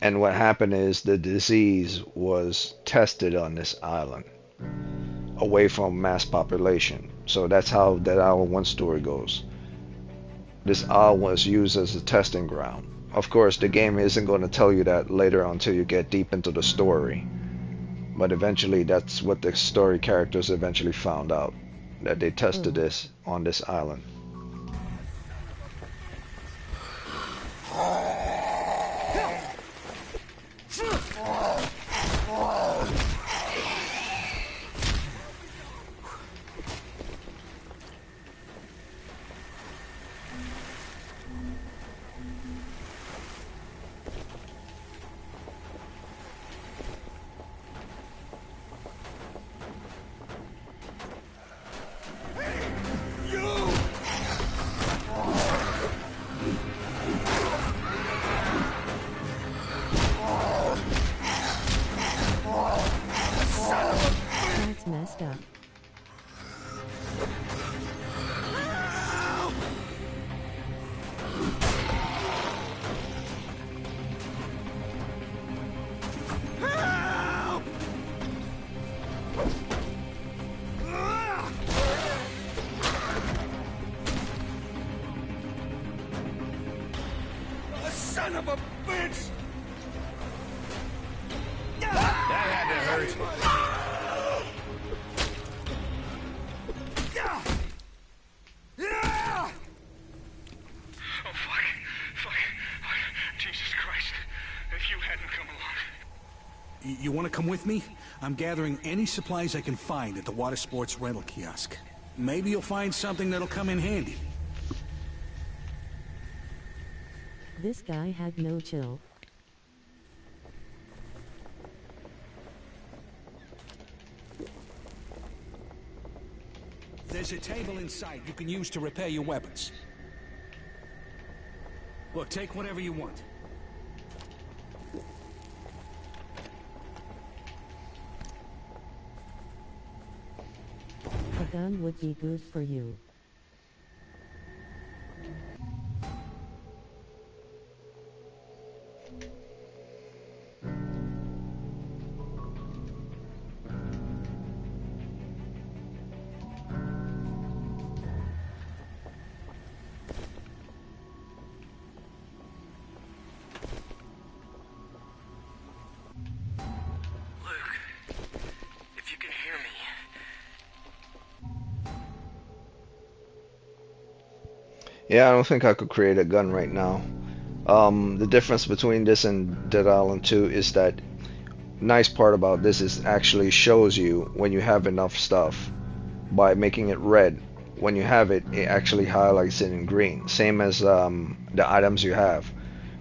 And what happened is the disease was tested on this island, away from mass population. So that's how that Island 1 story goes. This island was used as a testing ground. Of course, the game isn't going to tell you that later until you get deep into the story. But eventually, that's what the story characters eventually found out, that they tested this on this island. That's messed up. Son of a bitch! That had to hurt. Oh, fuck. Fuck. Jesus Christ. If you hadn't come along. You want to come with me? I'm gathering any supplies I can find at the water sports rental kiosk. Maybe you'll find something that'll come in handy. This guy had no chill. There's a table inside you can use to repair your weapons. Look, take whatever you want. A gun would be good for you. If you can hear me. Yeah, I don't think I could create a gun right now. The difference between this and Dead Island 2 is that nice part about this is actually shows you when you have enough stuff by making it red. When you have it, it actually highlights it in green. Same as the items you have.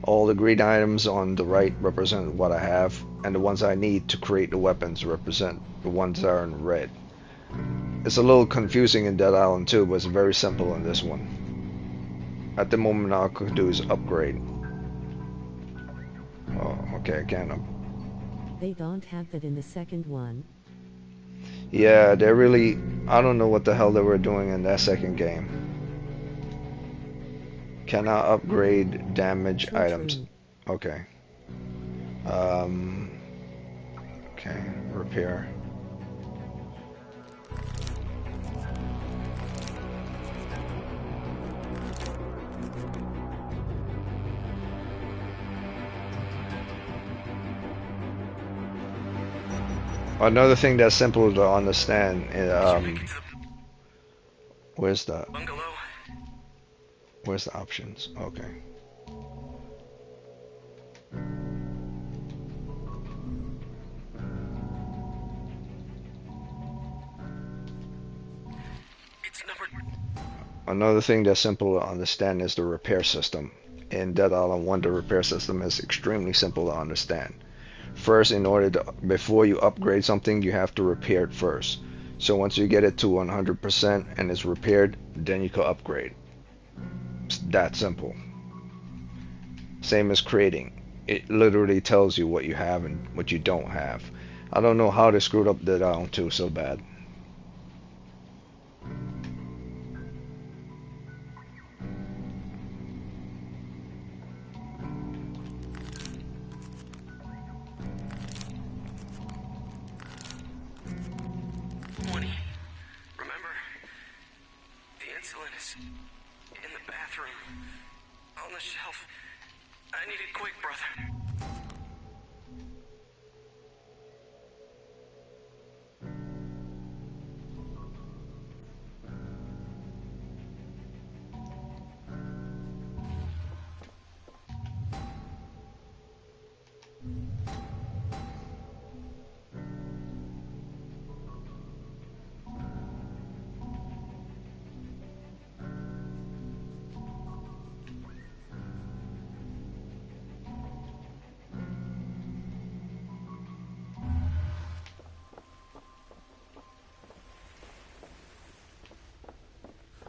All the green items on the right represent what I have, and the ones I need to create the weapons represent the ones that are in red. It's a little confusing in Dead Island 2, but it's very simple in this one. At the moment, all I could do is upgrade. Oh, okay, I can't. They don't have that in the second one. Yeah, they're really... I don't know what the hell they were doing in that second game. Cannot upgrade damage items. Okay. Okay, repair. Another thing that's simple to understand is, where's the options? Okay. Another thing that's simple to understand is the repair system. In Dead Island 1, the repair system is extremely simple to understand. First, before you upgrade something, you have to repair it first. So once you get it to 100% and it's repaired, then you can upgrade. It's that simple. Same as creating. It literally tells you what you have and what you don't have. I don't know how they screwed up Dead Island 2 so bad. Remember, the insulin is in the bathroom, on the shelf. I need it quick, brother.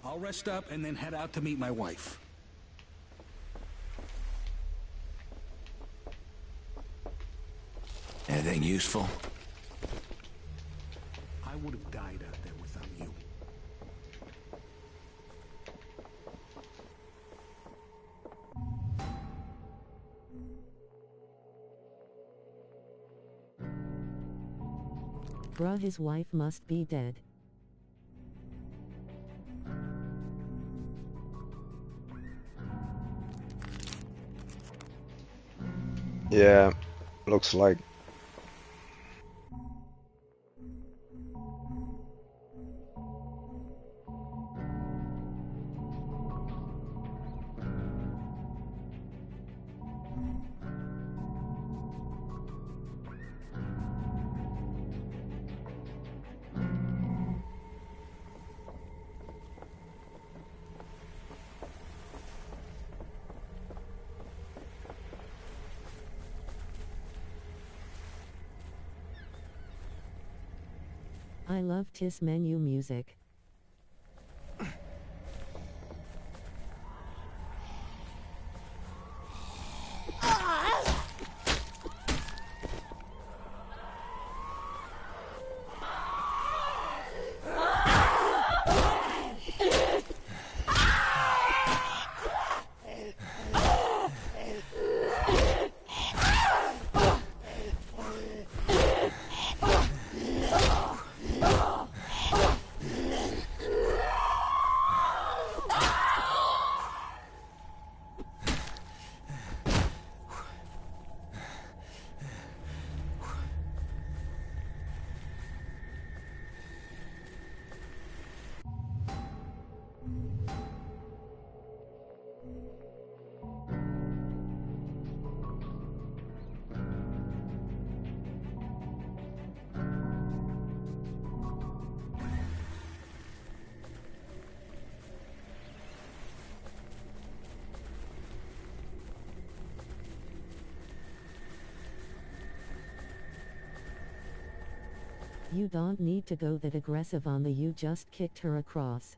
I'll rest up and then head out to meet my wife. Anything useful? I would have died out there without you. Bruh, his wife must be dead. Yeah, looks like. I love TIS menu music. You don't need to go that aggressive on the you just kicked her across.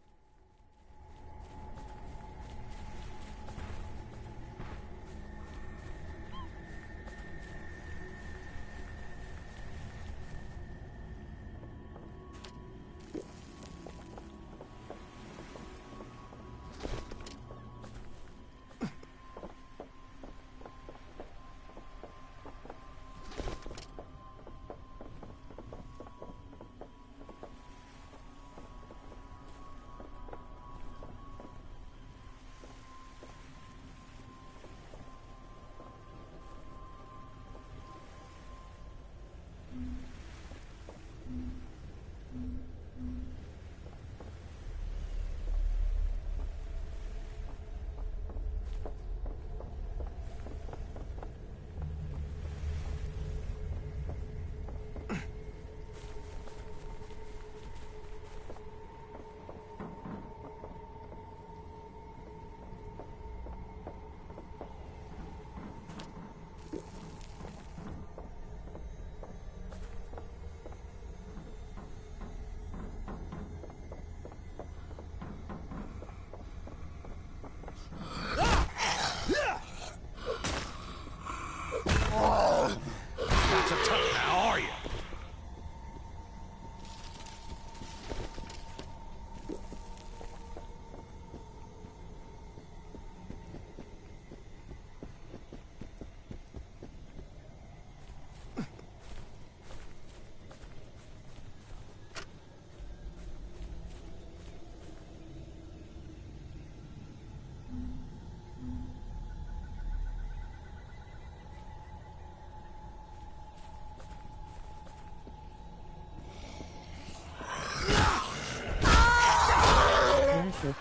impressive.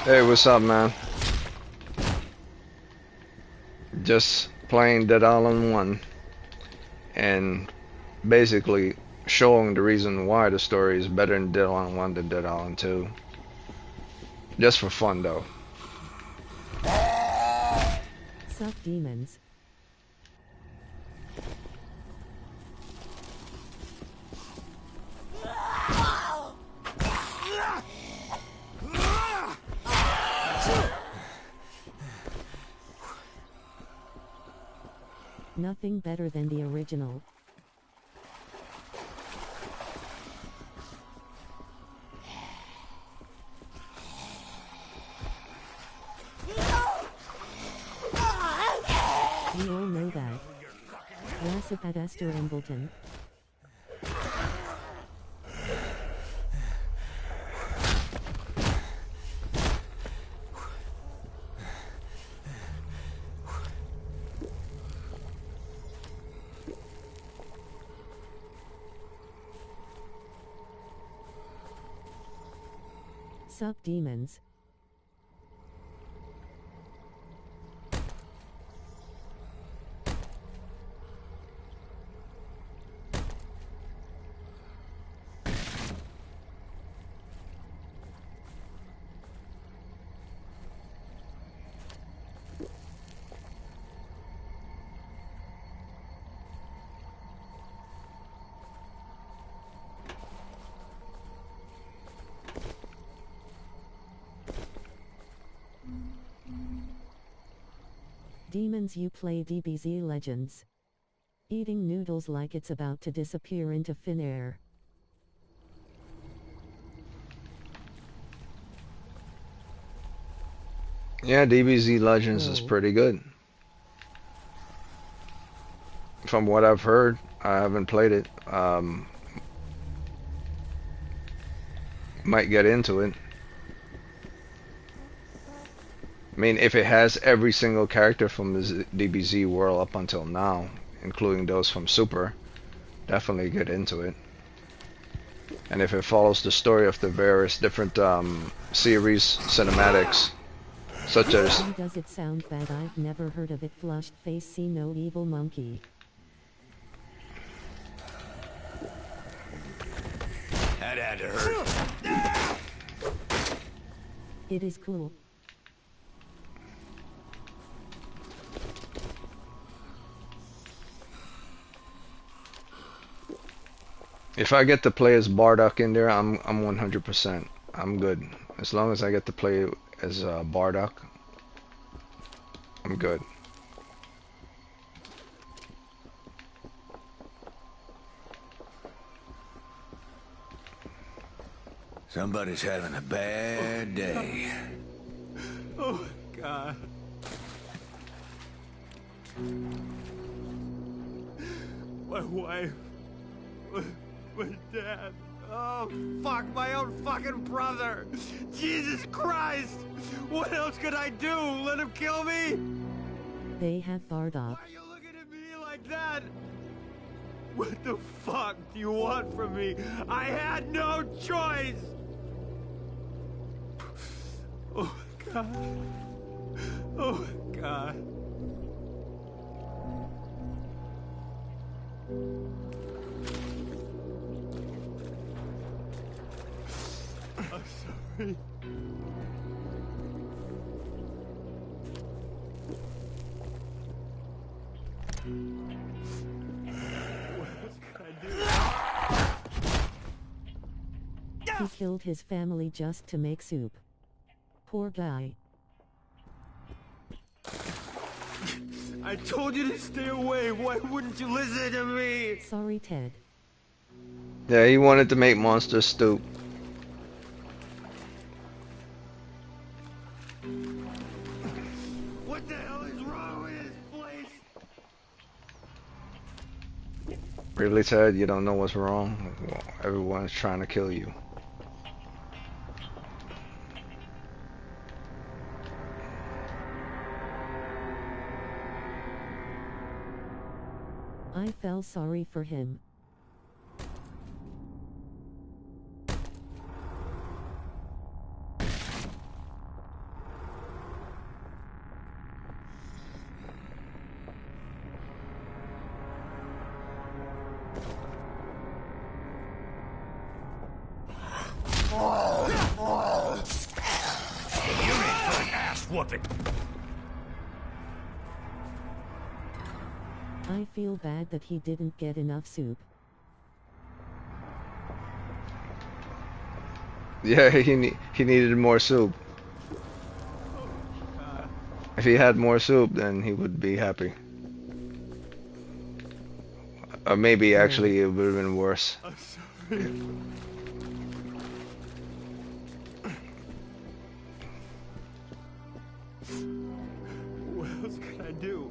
Hey, what's up, man? Just playing Dead Island 1 and basically showing the reason why the story is better in Dead Island 1 than Dead Island 2. Just for fun, though. Suck demons. Nothing better than the original. We all know that. Gossip at Esther Embleton. Sup demons. Demons, you play DBZ Legends. Eating noodles like it's about to disappear into thin air. Yeah, DBZ Legends is pretty good. From what I've heard, I haven't played it. Might get into it. I mean, if it has every single character from the DBZ world up until now, including those from Super, definitely get into it. And if it follows the story of the various different series cinematics, such as... Why does it sound bad? I've never heard of it. Flushed face, see no evil monkey. That had to hurt. It is cool. If I get to play as Bardock in there, I'm 100%. I'm good. As long as I get to play as Bardock, I'm good. Somebody's having a bad day. Oh, God. My wife. My dad. Oh, fuck, my own fucking brother. Jesus Christ. What else could I do? Let him kill me? They have Bardock. Why are you looking at me like that? What the fuck do you want from me? I had no choice. Oh, God. Oh, God. I'm sorry. What else could I do? He killed his family just to make soup. Poor guy. I told you to stay away. Why wouldn't you listen to me? Sorry, Ted. Yeah, he wanted to make monster stew. What the hell is wrong with this place? Really, Ted? You don't know what's wrong? Well, everyone's trying to kill you. I felt sorry for him. You're in for an ass whooping. I feel bad that he didn't get enough soup. Yeah, he needed more soup. If he had more soup, then he would be happy. Or maybe actually it would have been worse. I'm sorry. What else can I do?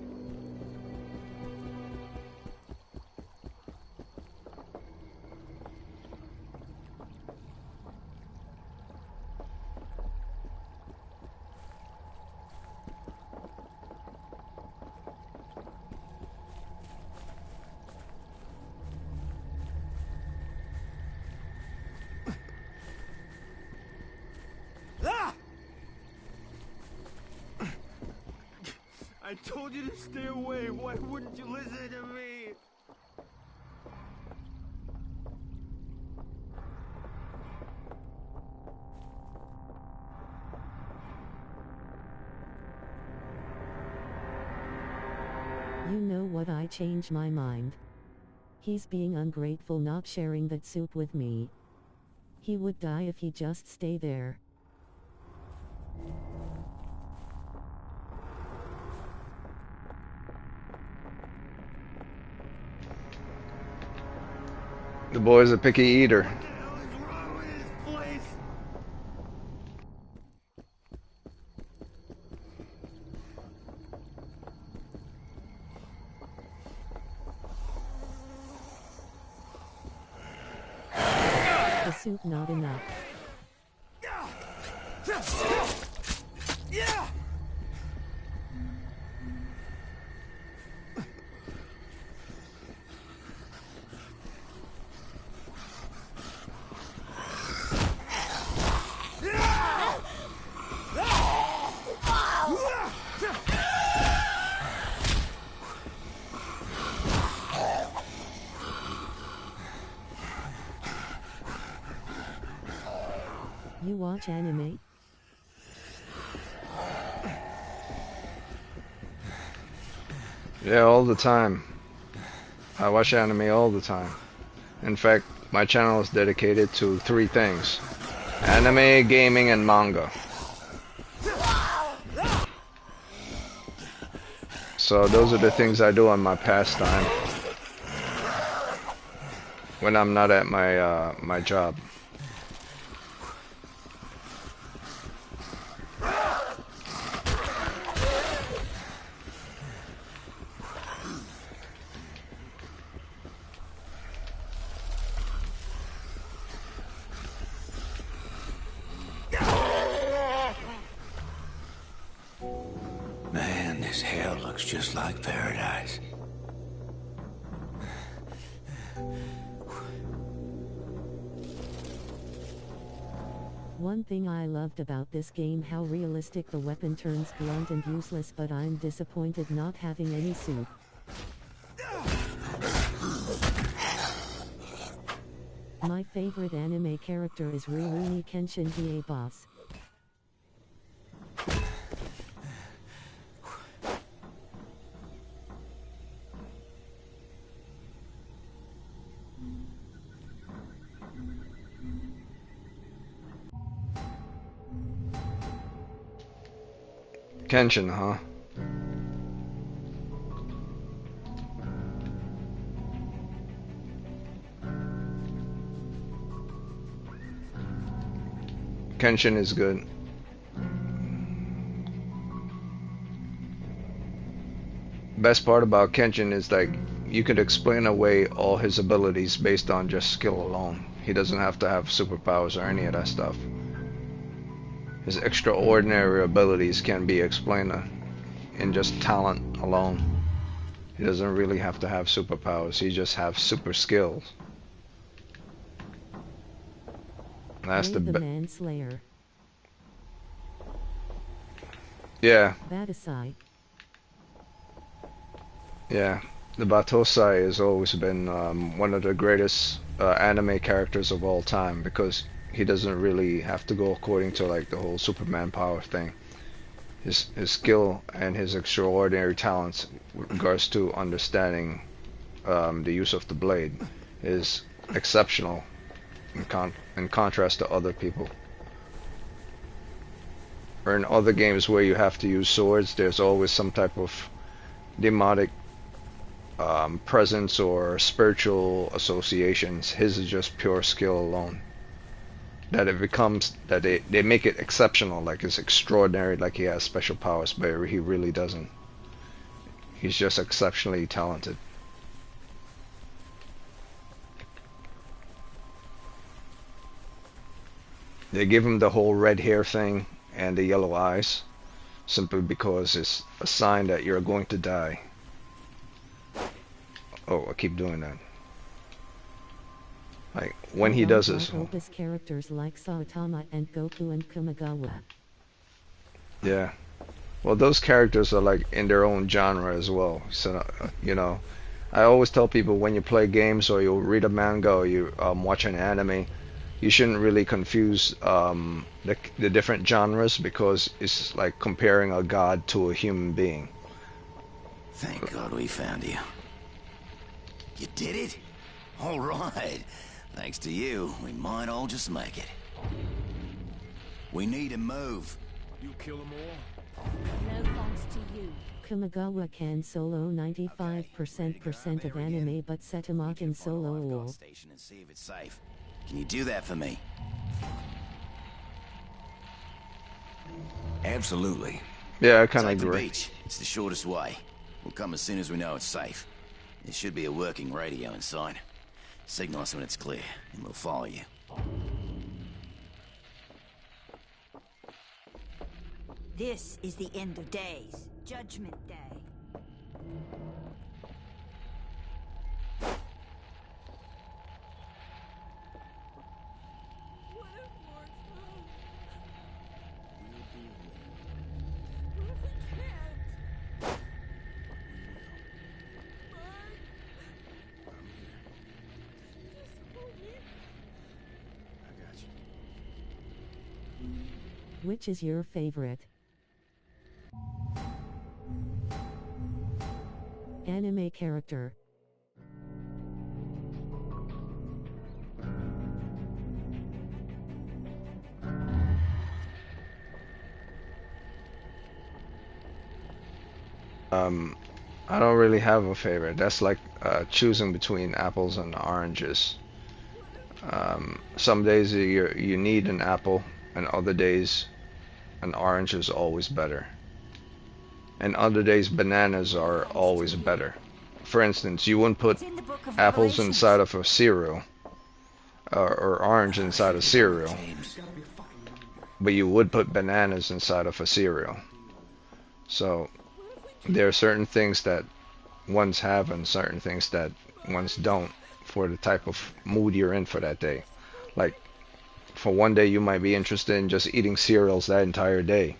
I told you to stay away. Why wouldn't you listen to me? You know what? I changed my mind. He's being ungrateful not sharing that soup with me. He would die if he just stay there. The boy's a picky eater. The soup not enough. You watch anime? Yeah, all the time. I watch anime all the time. In fact, my channel is dedicated to 3 things: anime, gaming, and manga. So those are the things I do on my pastime when I'm not at my job. Man, this hell looks just like paradise. One thing I loved about this game, how realistic the weapon turns blunt and useless, but I'm disappointed not having any soup. My favorite anime character is Rurouni Kenshin, the boss. Kenshin, huh? Kenshin is good. Best part about Kenshin is like you could explain away all his abilities based on just skill alone. He doesn't have to have superpowers or any of that stuff. His extraordinary abilities can be explained in just talent alone. He doesn't really have to have superpowers. He just has super skills. That's the Manslayer. Yeah. Batasai. Yeah. The Batosai has always been one of the greatest anime characters of all time because he doesn't really have to go according to like the whole Superman power thing. His skill and his extraordinary talents with regards to understanding the use of the blade is exceptional in contrast to other people. Or in other games where you have to use swords, there's always some type of demonic presence or spiritual associations. His is just pure skill alone. That it becomes, that they make it exceptional, like it's extraordinary, like he has special powers, but he really doesn't. He's just exceptionally talented. They give him the whole red hair thing and the yellow eyes simply because it's a sign that you're going to die. Oh, I keep doing that. Like when he does this. Opus characters like Saitama and Goku and Kamigawa. Yeah. Well, those characters are like in their own genre as well. So, you know, I always tell people when you play games or you read a manga or you watch an anime, you shouldn't really confuse the different genres because it's like comparing a god to a human being. Thank God we found you. You did it? All right. Thanks to you, we might all just make it. We need to move. You kill them all? No thanks to you. Kamigawa can solo 95% of anime, but Setama can solo all. Station and see if it's safe. Can you do that for me? Absolutely. Yeah, I kind of Take the agree. beach. It's the shortest way. We'll come as soon as we know it's safe. There should be a working radio inside. Signal us when it's clear, and we'll follow you. This is the end of days. Judgment Day. Which is your favorite anime character? I don't really have a favorite. That's like choosing between apples and oranges. Some days you need an apple, and other days an orange is always better. And other days bananas are always better. For instance, you wouldn't put apples inside of a cereal, or orange inside a cereal, but you would put bananas inside of a cereal. So there are certain things that ones have and certain things that ones don't for the type of mood you're in for that day. Like for one day you might be interested in just eating cereals that entire day.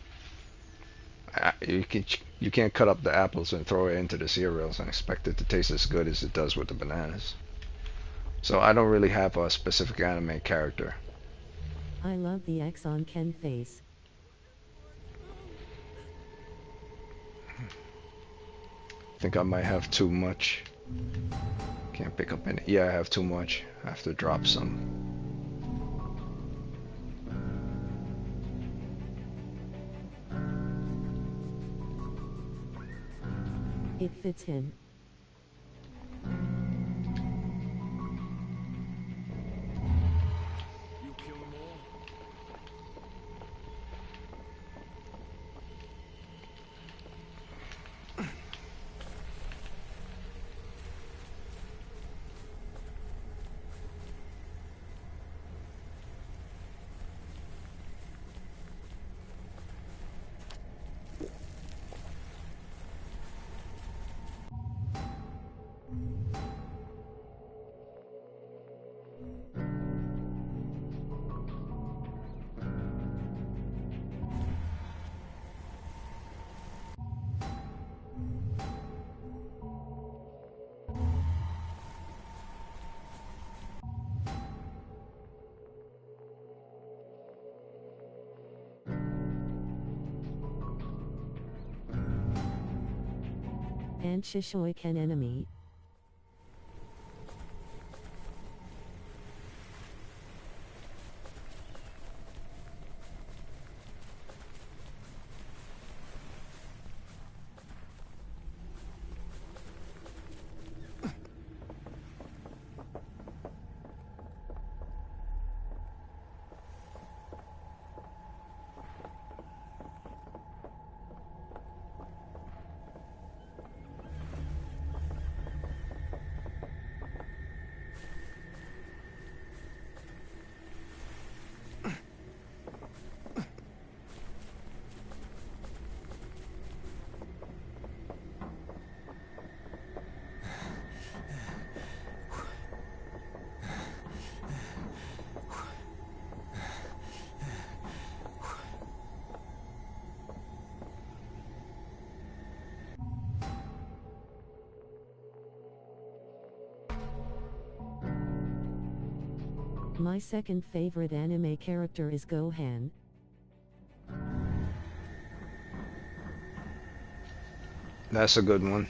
You can't cut up the apples and throw it into the cereals and expect it to taste as good as it does with the bananas. So I don't really have a specific anime character. I love the X on Ken face. I think I might have too much. Can't pick up any. Yeah, I have too much. I have to drop some. It fits him. You kill them all? and Shishoiken enemy. My second favorite anime character is Gohan. That's a good one.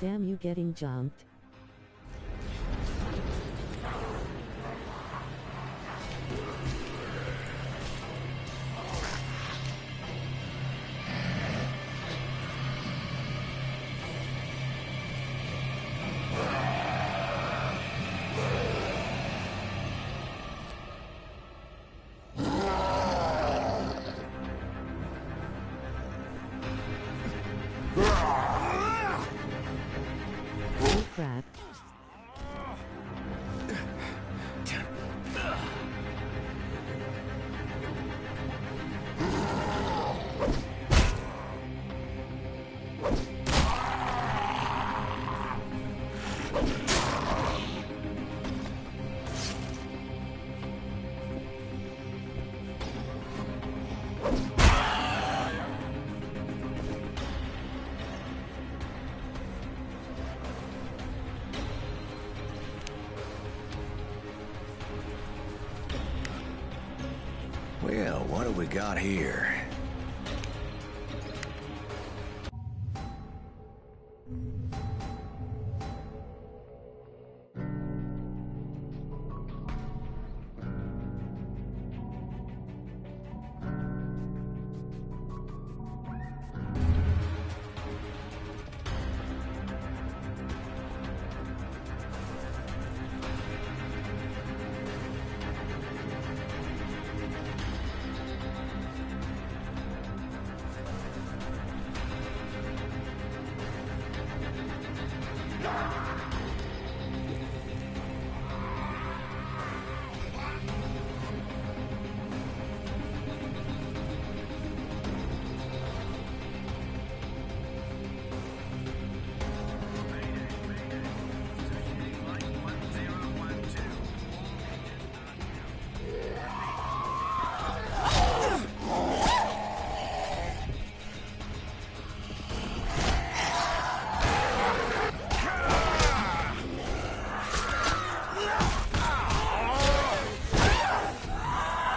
Damn you getting jumped. Crap. Well, what do we got here?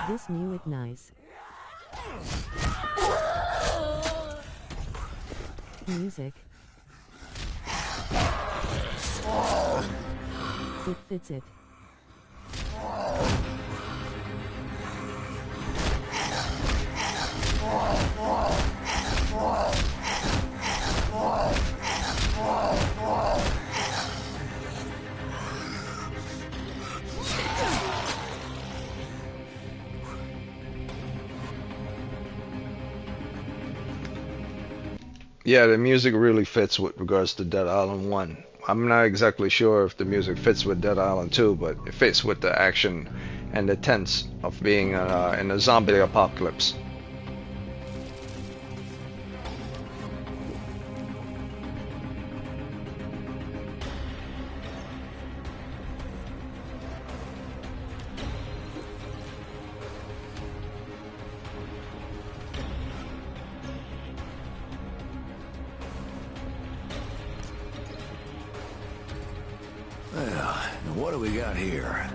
This new nice. Music. It fits it. Yeah, the music really fits with regards to Dead Island 1. I'm not exactly sure if the music fits with Dead Island 2, but it fits with the action and the tense of being in a zombie apocalypse. Well, what do we got here?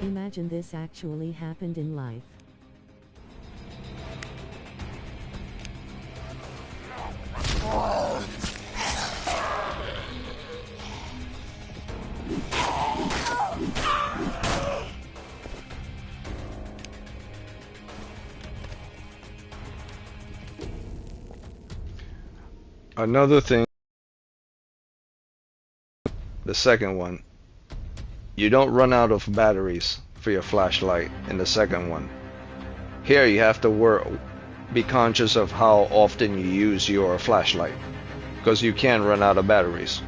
Imagine this actually happened in life. Another thing, the second one, you don't run out of batteries for your flashlight in the second one. Here you have to be conscious of how often you use your flashlight, because you can run out of batteries.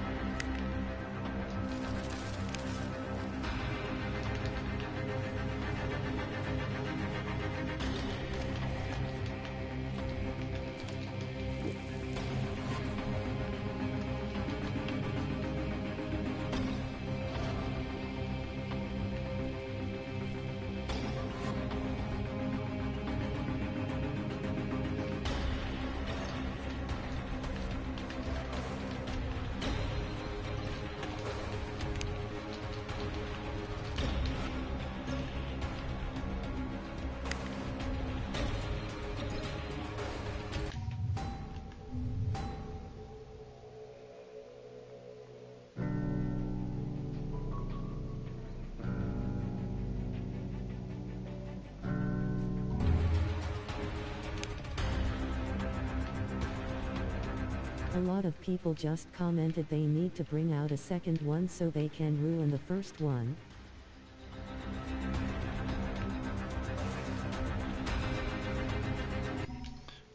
A lot of people just commented they need to bring out a second one so they can ruin the first one.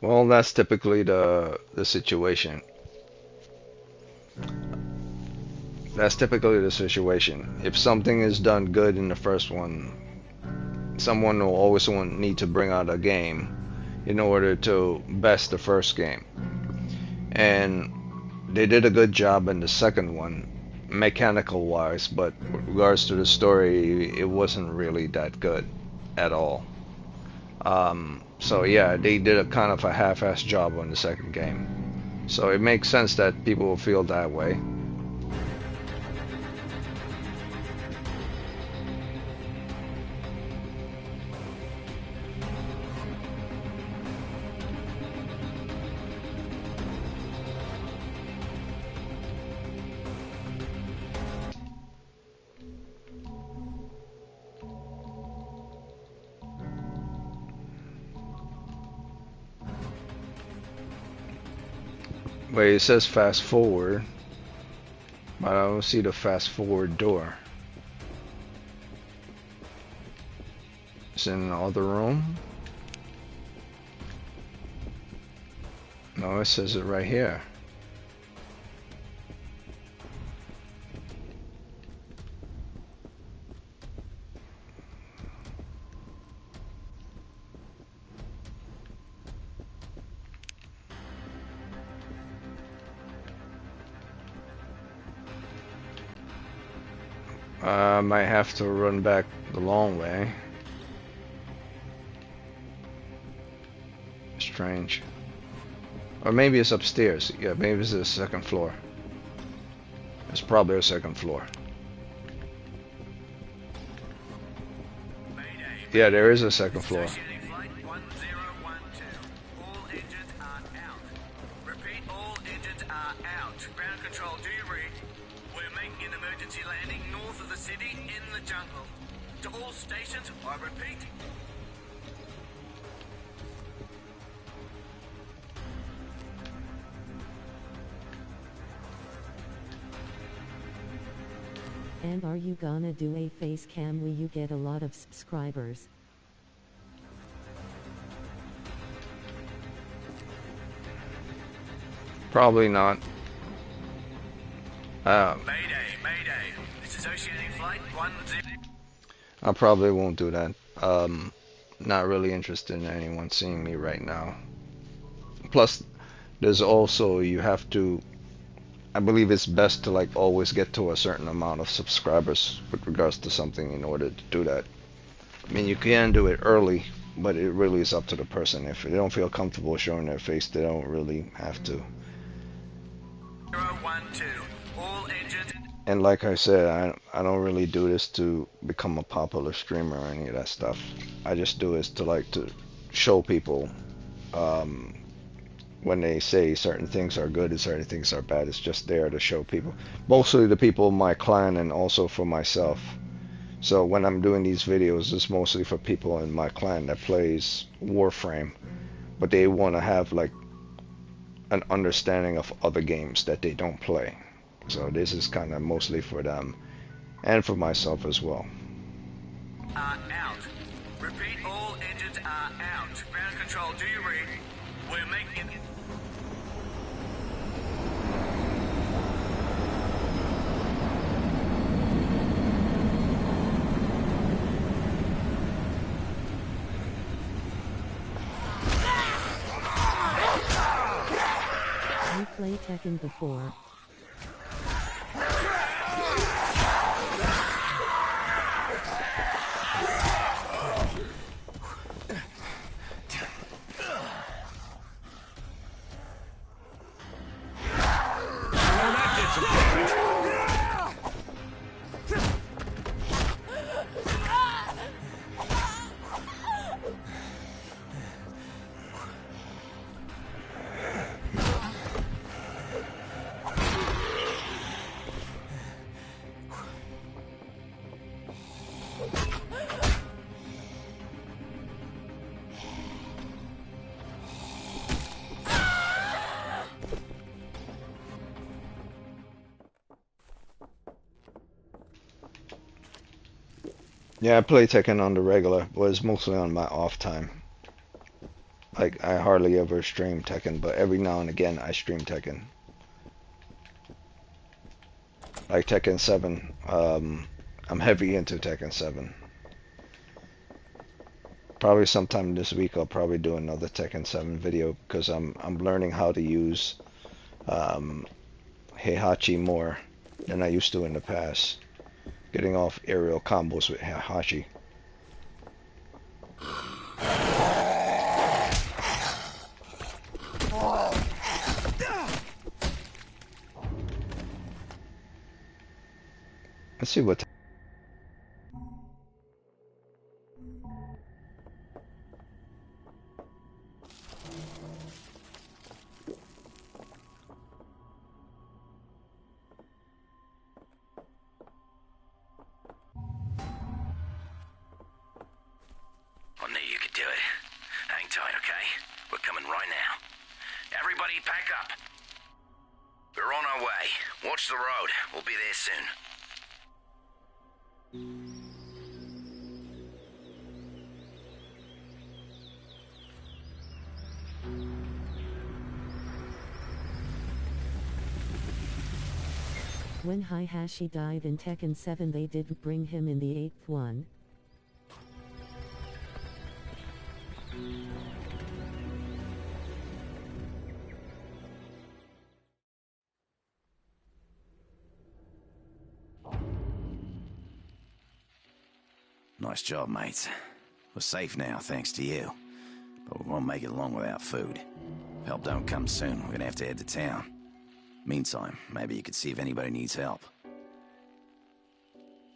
Well, that's typically the situation. That's typically the situation. If something is done good in the first one, someone will always need to bring out a game in order to best the first game. And they did a good job in the second one, mechanical wise, but with regards to the story, it wasn't really that good at all. So yeah, they did a kind of a half-assed job on the second game. So it makes sense that people will feel that way. Wait, it says fast forward, but I don't see the fast forward door. It's in the other room. No, it says it right here. I might have to run back the long way. Strange. Or maybe it's upstairs. Yeah, maybe it's the second floor. It's probably a second floor. Yeah, there is a second floor. And are you gonna do a face cam where you get a lot of subscribers? Probably not. Mayday. This is Oceanic Flight 10. I probably won't do that. Not really interested in anyone seeing me right now. Plus, there's also, you have to, I believe it's best to like always get to a certain amount of subscribers with regards to something in order to do that. I mean, you can do it early, but it really is up to the person. If they don't feel comfortable showing their face, they don't really have to. 012. All engines. And like I said, I don't really do this to become a popular streamer or any of that stuff. I just do this to like to show people when they say certain things are good and certain things are bad. It's just there to show people. Mostly the people in my clan and also for myself. So when I'm doing these videos, it's mostly for people in my clan that plays Warframe, but they want to have like an understanding of other games that they don't play. So this is kind of mostly for them and for myself as well. Out. Repeat, all engines are out. Ground control, do you read? We're making it. You played Tekken before. Yeah, I play Tekken on the regular, but it's mostly on my off time. Like, I hardly ever stream Tekken, but every now and again I stream Tekken. Like Tekken 7. I'm heavy into Tekken 7. Probably sometime this week I'll probably do another Tekken 7 video because I'm learning how to use Heihachi more than I used to in the past. Getting off aerial combos with Heihachi. Let's see what. I knew you could do it. Hang tight, okay? We're coming right now. Everybody pack up. We're on our way. Watch the road. We'll be there soon. When Heihachi died in Tekken 7, they didn't bring him in the 8th one. Nice job, mates. We're safe now, thanks to you. But we won't make it long without food. If help don't come soon, we're gonna have to head to town. Meantime, maybe you could see if anybody needs help.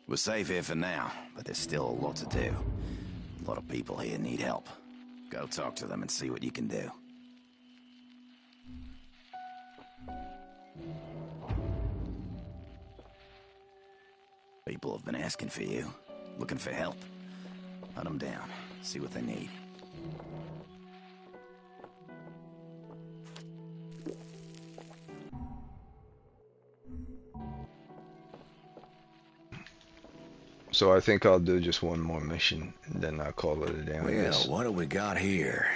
We're safe here for now, but there's still a lot to do. A lot of people here need help. Go talk to them and see what you can do. People have been asking for you, looking for help. Hunt them down, see what they need. So I think I'll do just one more mission, and then I'll call it a day. Well, what do we got here?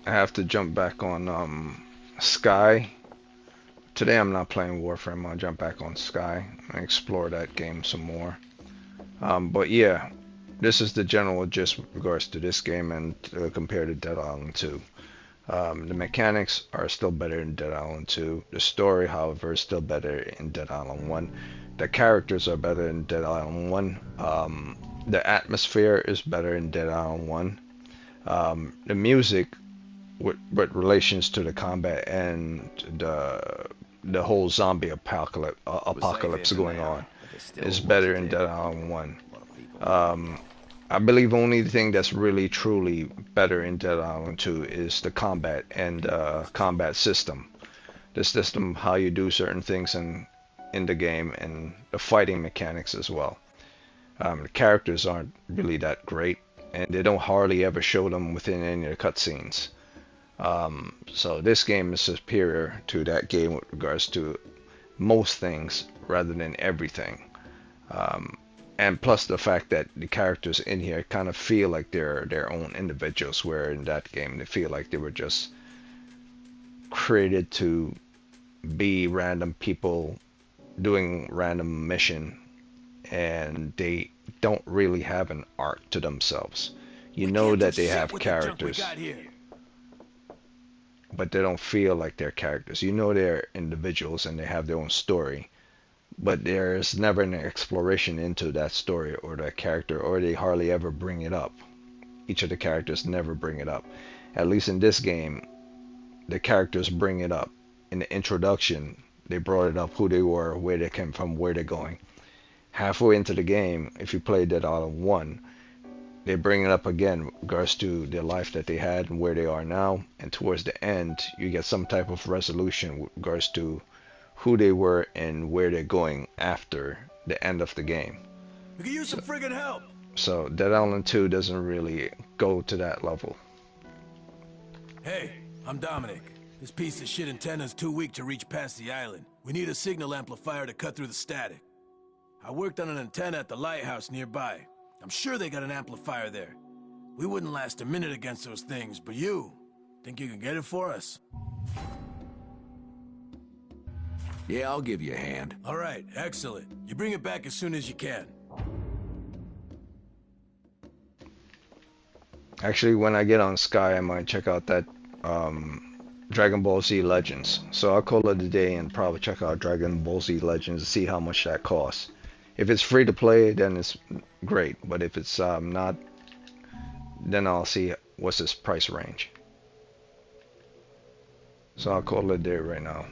I have to jump back on Sky. Today I'm not playing Warframe. I'll jump back on Sky and explore that game some more. But yeah, this is the general gist with regards to this game and compared to Dead Island 2. The mechanics are still better in Dead Island 2. The story, however, is still better in Dead Island 1. The characters are better in Dead Island 1. The atmosphere is better in Dead Island 1. The music, with relations to the combat and the whole zombie apocalypse going on, is better in Dead Island 1. I believe only the thing that's really truly better in Dead Island 2 is the combat and combat system. The system, how you do certain things in the game, and the fighting mechanics as well. The characters aren't really that great, and they don't hardly ever show them within any of the cutscenes. So this game is superior to that game with regards to most things rather than everything. And plus the fact that the characters in here kind of feel like they're their own individuals, where in that game they feel like they were just created to be random people doing random mission, and they don't really have an arc to themselves. You know that they have characters, but they don't feel like they're characters. You know they're individuals and they have their own story, but there's never an exploration into that story or that character, or they hardly ever bring it up. Each of the characters never bring it up. At least in this game, the characters bring it up. In the introduction, they brought it up, who they were, where they came from, where they're going. Halfway into the game, if you play Dead Island 1, they bring it up again with regards to their life that they had and where they are now. And towards the end, you get some type of resolution with regards to who they were and where they're going after the end of the game. We can use some friggin' help. So Dead Island 2 doesn't really go to that level. Hey, I'm Dominic. This piece of shit antenna's too weak to reach past the island. We need a signal amplifier to cut through the static. I worked on an antenna at the lighthouse nearby. I'm sure they got an amplifier there. We wouldn't last a minute against those things, but you, think you can get it for us? Yeah, I'll give you a hand. All right, excellent. You bring it back as soon as you can. Actually, when I get on Sky, I might check out that Dragon Ball Z Legends. So I'll call it a day and probably check out Dragon Ball Z Legends to see how much that costs. If it's free to play, then it's great. But if it's not, then I'll see what's its price range. So I'll call it a day right now.